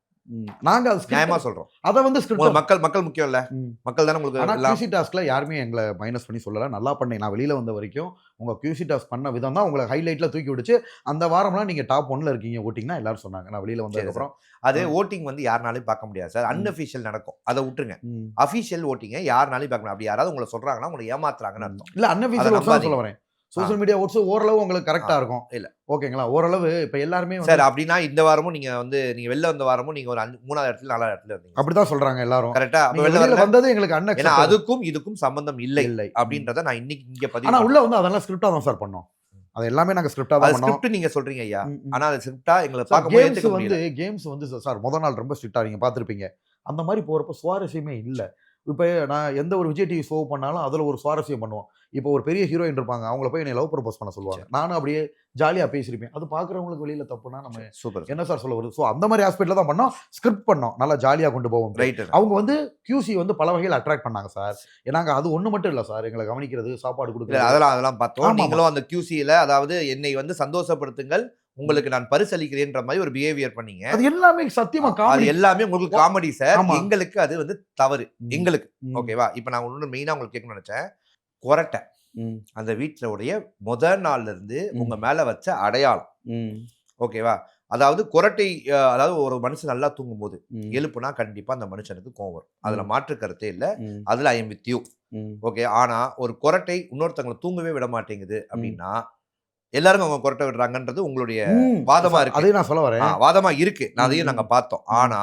நாங்க அது நியாயமா சொல்றோம். அதை வந்து மக்கள் முக்கியம் இல்ல, மக்கள் தானே உங்களுக்கு. ஆனா QC டாஸ்க்ல யாருமே எங்களை மைனஸ் பண்ணி சொல்லல. நல்லா பண்ணேன். நான் வெளியில வந்த வரைக்கும் உங்க QC டாஸ்க் பண்ண விதம் தான் உங்களை ஹைலைட்ல தூக்கி விடுச்சு. அந்த வாரம்லாம் நீங்க டாப் 1ல இருக்கீங்க ஓட்டிங்னா எல்லாரும் சொன்னாங்க. நான் வெளியில வந்ததுக்கு அப்புறம் அது ஓட்டிங் வந்து யாருனாலையும் பார்க்க முடியாது சார். அன்அஃபிஷியல் நடக்கும், அதை விட்டுருங்க. அஃபிஷியல் ஓட்டிங்க யாருனாலையும் பார்க்க முடியும். அப்படி யாராவது உங்களை சொல்றாங்கன்னா உங்களை ஏமாத்துறாங்கன்னு அர்த்தம். இல்ல அன்அஃபிஷியல் சொல்ல வரேன். சோஷியல் மீடியா ஓட்ஸ் ஓரளவு உங்களுக்கு கரெக்டா இருக்கும். இல்ல. ஓகேங்களா? ஓரளவு இப்ப எல்லாருமே சார் அப்படின்னா இந்த வாரமும் நீங்க வெளில வந்த வாரமும் நீங்க ஒரு 3வது இடத்துல 4வது இடத்துல இருந்தீங்க. அப்படிதான் சொல்றாங்க எல்லாரும். கரெக்ட்டா? அப்ப நீங்க வெளில வெளியில வரல. வந்தது எங்களுக்கு ஏன்னா அன்அக்செப்டபிள் அதுக்கும் இதுக்கும் சம்பந்தம் இல்லை இல்லை. அப்படின்றத நான் இன்னைக்கு இங்க பதிவு ஆனா உள்ள பண்றேன். வந்து அதெல்லாம் ஸ்கிரிப்டா தான் சார் பண்ணோம். அது எல்லாமே நாங்க ஸ்கிரிப்டா அது தான் பண்ணோம். ஸ்கிரிப்ட் நீங்க சொல்றீங்க ஐயா. ம், ம். ஆனா அது ஸ்கிரிப்டா எங்களை சார் பார்க்கும்போது கேம்ஸ் ஏத்துக்க வந்து முடியல. சார் முதல் நாள் ரொம்ப ஸ்ட்ரிக்ட்டா நீங்க பார்த்திருப்பீங்க. அந்த மாரி போறப்ப சுவாரஸ்யமே இல்ல. இப்ப நான் எந்த ஒரு விஜய் டிவி ஷோ பண்ணாலும் அதுல ஒரு சுவாரஸ்யம் பண்ணுவோம். இப்போ ஒரு பெரிய ஹீரோயின் இருப்பாங்க. அவங்கள போய் என்னைய லவ் ப்ரப்போஸ் பண்ண சொல்லுவாங்க. நானும் அப்படியே ஜாலியா பேசியிருப்பேன். அது பார்க்குறவங்களுக்கு வெளியில தப்புனா நம்ம சூப்பர். என்ன சார் சொல்ல வருது? ஸோ அந்த மாரி ஆஸ்பெக்ட்ல தான் பண்ணோம். ஸ்கிரிப்ட் பண்ணோம். நல்லா ஜாலியா கொண்டு போவோம். ரைட். அவங்க வந்து QC வந்து பல வகையில அட்ராக்ட் பண்ணாங்க சார். ஏன்னாங்க அது ஒண்ணு மட்டும் இல்ல சார். எங்கள கவனிக்கிறது, சாப்பாடு இல்ல குடுக்குறது. அதெல்லாம் பார்த்தோம். ஆமாமா. நீங்களும் அந்த QCல அதாவது என்னை வந்து சந்தோஷப்படுத்துங்கள், உங்களுக்கு நான் பரிசளிக்கிறேன்ற மாதிரி ஒரு பிஹேவியர் பண்ணீங்க. அது எல்லாமே சத்தியமா அது காமெடி. எல்லாமே உங்களுக்கு காமெடி சார். ஆமா. எங்களுக்கு அது வந்து தவறு. ம். எங்களுக்கு. ம். ஓகேவா? இப்ப நான் ஒண்ணு மெயினா உங்களுக்கு கேட்கணும்னு நினைச்சேன். கொரட்டை. ம். அந்த வீட்லோடைய முதல் நாள்ல இருந்து ம். உங்க மேல வச்ச அடையாளம். ம். ஓகேவா? அதாவது கொரட்டை அதாவது ஒரு மனுஷன் நல்லா தூங்கும்போது ம். எழுப்புனா கண்டிப்பா அந்த மனுஷனுக்கு கோவம் வரும். அதுல ம். மாற்று கருத்தே இல்ல. ம். அதுல ஐ அம் வித் யூ. ம். ஓகே. ஆனா ஒரு கொரட்டை இன்னொருத்தங்கள தூங்கவே விட மாட்டேங்குது அப்படின்னா, எல்லாரும் அவங்க கொரட்டை விடுறாங்கன்றது உங்களுடைய ம். வாதமா இருக்கு. அதே நான் சொல்ல வரேன். வாதமா இருக்கு. அதையும் ம். நாங்க பார்த்தோம். ம். ஆனா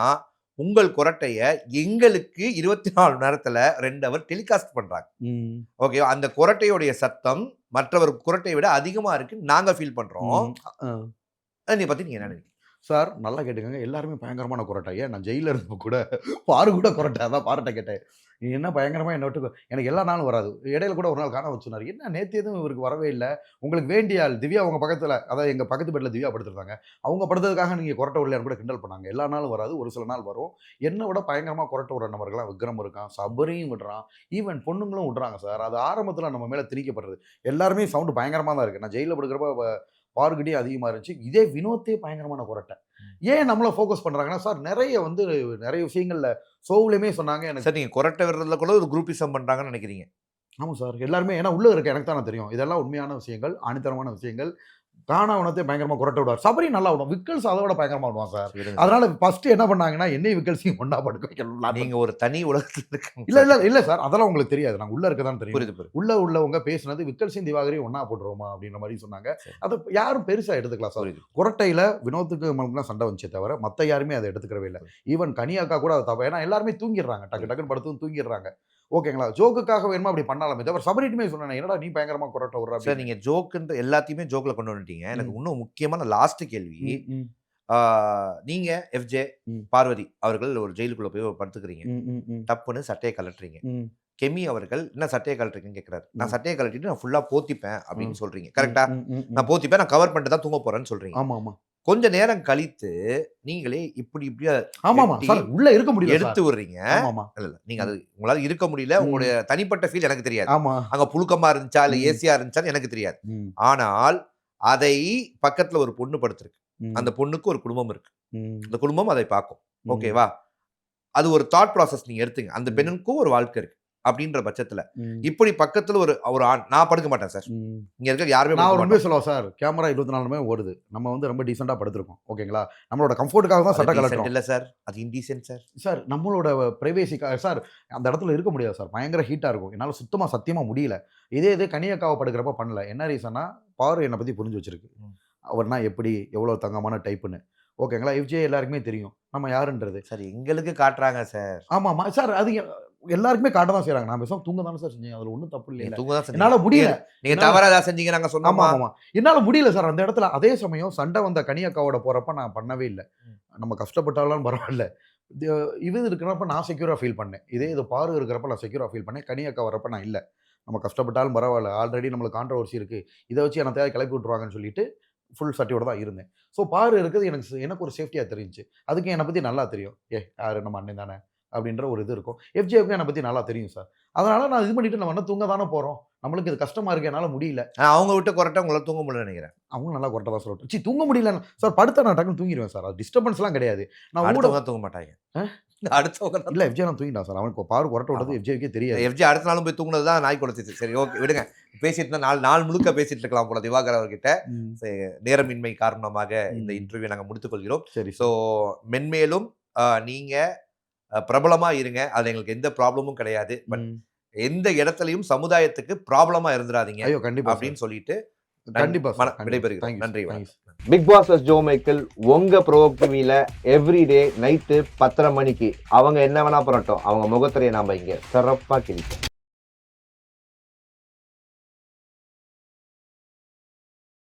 உங்கள் கொரட்டைய எங்களுக்கு 24 மணி நேரத்துல 2 ஹவர் டெலிகாஸ்ட் பண்றாங்க. ம். ஓகே. அந்த கொரட்டையுடைய சத்தம் மற்றவர் குரட்டையை விட அதிகமா இருக்குன்னு நாங்க ஃபீல் பண்றோம். ம். அ. அதை பத்தி நீங்க என்ன நினைக்கிறீங்க? சார் நல்லா கேட்டுக்கங்க. எல்லாருமே பயங்கரமான கொரட்டை. ஏன் நான் ஜெயில்ல இருந்தப்ப கூட பாரு கூட கொரட்டை. அதான் பாருட்ட கேட்டேன். நீ என்ன பயங்கரமா என்ன விட்டு எனக்கு எல்லா நாளும் வராது. இடையில கூட ஒரு நாள் காணாம வச்சு சொன்னாரு. என்ன நேத்து எதுவும் இவருக்கு வரவே இல்ல. உங்களுக்கு வேண்டிய ஆள் திவ்யா உங்க பக்கத்துல அதாவது எங்க பக்கத்து பெட்ல திவ்யா படுத்திருந்தாங்க. அவங்க படுத்ததுக்காக நீங்க கொரட்டை விடலையான்னு கூட கிண்டல் பண்ணாங்க. எல்லா நாளும் வராது. ஒரு சில நாள் வரும். என்ன விட பயங்கரமா கொரட்டை விடுற நபர்கள்லாம் விக்ரம் இருக்கான். சபரியும் விடுறான். ஈவன் பொண்ணுங்களும் விடுறாங்க சார். அது ஆரம்பத்துல நம்ம மேல திணிக்கப்படுறது. எல்லாருமே சவுண்ட் பயங்கரமா தான் இருக்கு. நான் ஜெயில்ல படுக்கிறப்ப பாருகிட்டே அதிகமா இருந்துச்சு. இதே வினோத்தே பயங்கரமான கொரட்டை. ஏன் நம்மள ஃபோக்கஸ் பண்றாங்கன்னா, சார் நெறைய விஷயங்கள்ல ஷோவுலயுமே சொன்னாங்க எனக்கு. சார் நீங்க கொரட்டை விடுறதுல கூட ஒரு குரூப்பிசம் பண்றாங்கன்னு நினைக்கிறீங்க. ஆமா சார். எல்லாருமே ஏன்னா உள்ள இருக்க எனக்கு தானே தெரியும். இதெல்லாம் உண்மையான விஷயங்கள், ஆணித்தரமான விஷயங்கள். கானா உணர்த்தே பயங்கரமா கொரட்டை விடுவார். சபரி நல்லா விடும். விக்கல்ஸ் அதை விட பயங்கரமா விடுவான் சார். விடுங்க சார். அதனால ஃபர்ஸ்ட் என்ன பண்ணாங்கன்னா, என்னையும் விக்கல்ஸையும் ஒண்ணா படுக்க வைக்கணும். நீங்க ஒரு தனி உலகத்துல இருக்கீங்க. இல்ல சார். அதெல்லாம் உங்களுக்கு தெரியாது. நாங்க உள்ள இருக்க தான் தெரியும். புரியுது. உள்ளவங்க பேசுனது விக்கல்ஸையும் திவாகரையும் ஒண்ணா போட்டுருவோமா அப்படின்ற மாரி சொன்னாங்க. சரி. அத யாரும் பெருசா எடுத்துக்கலாம் சார். புரியுது. கொரட்டையில வினோத்துக்கு நமக்கு தான் சண்டை வந்துச்சே தவிர, மத்த யாருமே அத எடுத்துக்கவே இல்ல. ஈவன் கனி அக்கா கூட அத தப்பா ஏன்னா எல்லாருமே தூங்கிடுறாங்க. டக்கு டக்குன்னு படுத்து தூங்கிடுறாங்க. ஓகேங்களா? ஜோக்குக்காக வேணுமா அப்படி பண்ணலாமே தவிர சபரிட்டுமே சொன்னேன். என்னடா நீ பயங்கரமா கொரட்டை விடுற சார் அப்படின்னு. நீங்க ஜோக்குன்ற எல்லாத்தையுமே ஜோக்ல கொண்டு வந்துட்டீங்க. எனக்கு இன்னும் முக்கியமான லாஸ்ட் கேள்வி. ம், ம், ஆ, நீங்க FJ ம். பார்வதி அவர்கள் ஒரு ஜெயிலுக்குள்ள போய் படுத்துக்கிறீங்க. ம், ம், ம், டப்புன்னு சட்டைய கழட்டுறீங்க. ம், கெமி அவர்கள் என்ன சட்டைய கழட்டுறீங்கன்னு கேட்கிறாரு. நான் ம். சட்டைய கழட்டிட்டு நான் ஃபுல்லா போத்திப்பேன் அப்படின்னு ம். சொல்றீங்க. கரெக்ட்டா? ம், ம், ம். நான் போத்திப்பேன். நான் கவர் பண்ணிட்டு தான் தூங்க போறேன்னு சொல்றீங்க. ஆமா. கொஞ்ச நேரம் கழித்து நீங்களே இப்படியா ஆமாமா. வெட்டி சார் உள்ள இருக்க முடியல சார். எடுத்து விடுறீங்க. ஆமாமா. இல்ல. நீங்க அது உங்களால இருக்க முடியல. ம். உங்களுடைய தனிப்பட்ட ஃபீல் எனக்கு தெரியாது. ஆமா. அங்க புழுக்கமா இருந்துச்சா, இல்ல ம். ஏசியா இருந்துச்சான்னு எனக்கு தெரியாது. ம், ஆனால் அதை பக்கத்துல ஒரு பொண்ணு படுத்திருக்கு. ம், அந்த பொண்ணுக்கு ஒரு குடும்பம் இருக்கு. ம், அந்த குடும்பம் அதை பார்க்கும். ம். ஓகேவா? அது ஒரு தாட் ப்ராசஸ் நீங்க எடுத்துங்க. அந்த ம். பெண்ணுக்கும் ஒரு வாழ்க்கை இருக்கு. அப்படின்ற பட்சத்துல ம். இப்படி பக்கத்துல ஒரு ஆண் நான் படுக்க மாட்டேன் சார். ம். இங்க இருக்க யாருமே நான் படுக்க ஒரு மாட்டோம். உண்மையை சொல்லவா சார்? கேமரா 24 மணி நேரம் ஓடுது. நம்ம வந்து ரொம்ப டீசென்ட்டா படுத்திருக்கோம். ஓகேங்களா? நம்மளோட கம்ஃபோர்ட்டுக்காக தான் அது சட்டை டீசென்ட் கழட்டுறோம். இல்ல சார். அது இன்டீசென்ட் சார். சார் நம்மளோட பிரைவசிக்காக சார் அந்த இடத்துல இருக்க முடியாது சார். பயங்கர ஹீட்டா இருக்கும். என்னால சுத்தமா சத்தியமா முடியல. இது கனியக்காவ படுக்கிறப்ப பண்ணல. என்ன ரீசன்னா, பாரு என்ன பத்தி புரிஞ்சு வச்சிருக்கு. ம். அவர்னா எப்படி, எவ்வளோ தங்கமான டைப்புன்னு. ஓகேங்களா? FJ எல்லாருக்குமே தெரியும். நம்ம யாருன்றது. சார் எங்களுக்கு காட்டுறாங்க சார். ஆமாமா. சார் அது எல்லாருக்குமே காட்ட தான் செய்றாங்க. நான் பேசாம தூங்க தானே சார் செஞ்சேன். அதுல ஒண்ணும் தப்பு நீங்க இல்லைல்ல. தூங்க தான் என்னால செஞ்சீங்க. முடியல. நீங்க தவறா ஏதாவது செஞ்சீங்க நாங்க சொன்னோமா? ஆமாமா. என்னால முடியல சார் அந்த இடத்துல. அதே சமயம் சண்டை வந்த கனி அக்காவோட போறப்ப நான் பண்ணவே இல்ல. ம். நம்ம கஷ்டப்பட்டாலும் பரவால்ல. இது இது இருக்கிறப்ப நான் செக்யூரா ஃபீல் பண்ணேன். இது பாரு இருக்கிறப்ப நான் செக்யூரா ஃபீல் பண்ணேன். கனி அக்கா வரப்ப நான் இல்ல. நம்ம கஷ்டப்பட்டாலும் பரவால்ல. ஆல்ரெடி நம்மளுக்கு கான்ட்ரோவர்சி இருக்கு. இத வச்சு என்னத்தையாவது கிளப்பி விட்டுருவாங்கன்னு சொல்லிட்டு ஃபுல் சட்டையோட தான் இருந்தேன். ஸோ பாரு இருக்கிறது எனக்கு ஒரு சேஃப்டியா தெரிஞ்சுச்சு. அதுக்கு என்ன பத்தி நல்லா தெரியும். யாரு நம்ம அண்ணன் தானே அப்படின்ற ஒரு இது இருக்கும். FJவுக்கும் என்ன பத்தி நல்லா தெரியும் சார். அதனால நான் இது பண்ணிட்டு நம்ம என்ன தூங்க தானே போறோம். நம்மளுக்கு இது கஷ்டமா இருக்கு. என்னால முடியல. அவங்க விட்டு கொரட்டை உங்களால தூங்க முடியலன்னு நினைக்கிறேன். அவங்களும் நல்லா கொரட்டை தான் சொல்லட்டும். தூங்க முடியல சார். படுத்தா நான் டக்குன்னு தூங்கிருவேன் சார். அது டிஸ்டர்பன்ஸ்லாம் கிடையாது. நான் ஊட அடுத்தவங்க தூங்க மாட்டாங்க. அடுத்தவங்க தான். இல்ல FJ நான் தூங்கிட்டான் சார். அவனுக்கு பாரு கொரட்டை விட்டது FJவுக்கே தெரியாது. FJ அடுத்த நாளும் போய் தூங்குனது தான் நாய் குலைச்சிச்சு. சரி ஓகே விடுங்க. பேசிட்டு இருந்தா நாள் முழுக்க பேசிட்டு இருக்கலாம் போல திவாகர் அவர்கிட்ட. ம். நேரமின்மை காரணமாக இந்த ம். இன்டர்வியூ நாங்க முடித்துக் கொள்கிறோம். சரி ஸோ சார். மென்மேலும் நீங்க பிரபலமா இருங்க. அதுல எங்களுக்கு எந்த ப்ராப்ளமும் கிடையாது. பட் ம். எந்த இடத்துலயும் சமுதாயத்துக்கு ப்ராப்ளமா இருந்துடாதீங்க ஐயோ கண்டிப்பா அப்படின்னு சொல்லிட்டு கண்டிப்பா விடைபெறுகிறோம். நன்றி. பிக் பாஸ் ஜோ மைக்கேல் உங்க ப்ரோவோக் டிவில எவ்ரிடே நைட்டு 10:30 மணிக்கு அவங்க என்ன வேணா பண்ணட்டும், அவங்க முகத்திரையை நாம இங்க சிறப்பா கிழிப்போம்.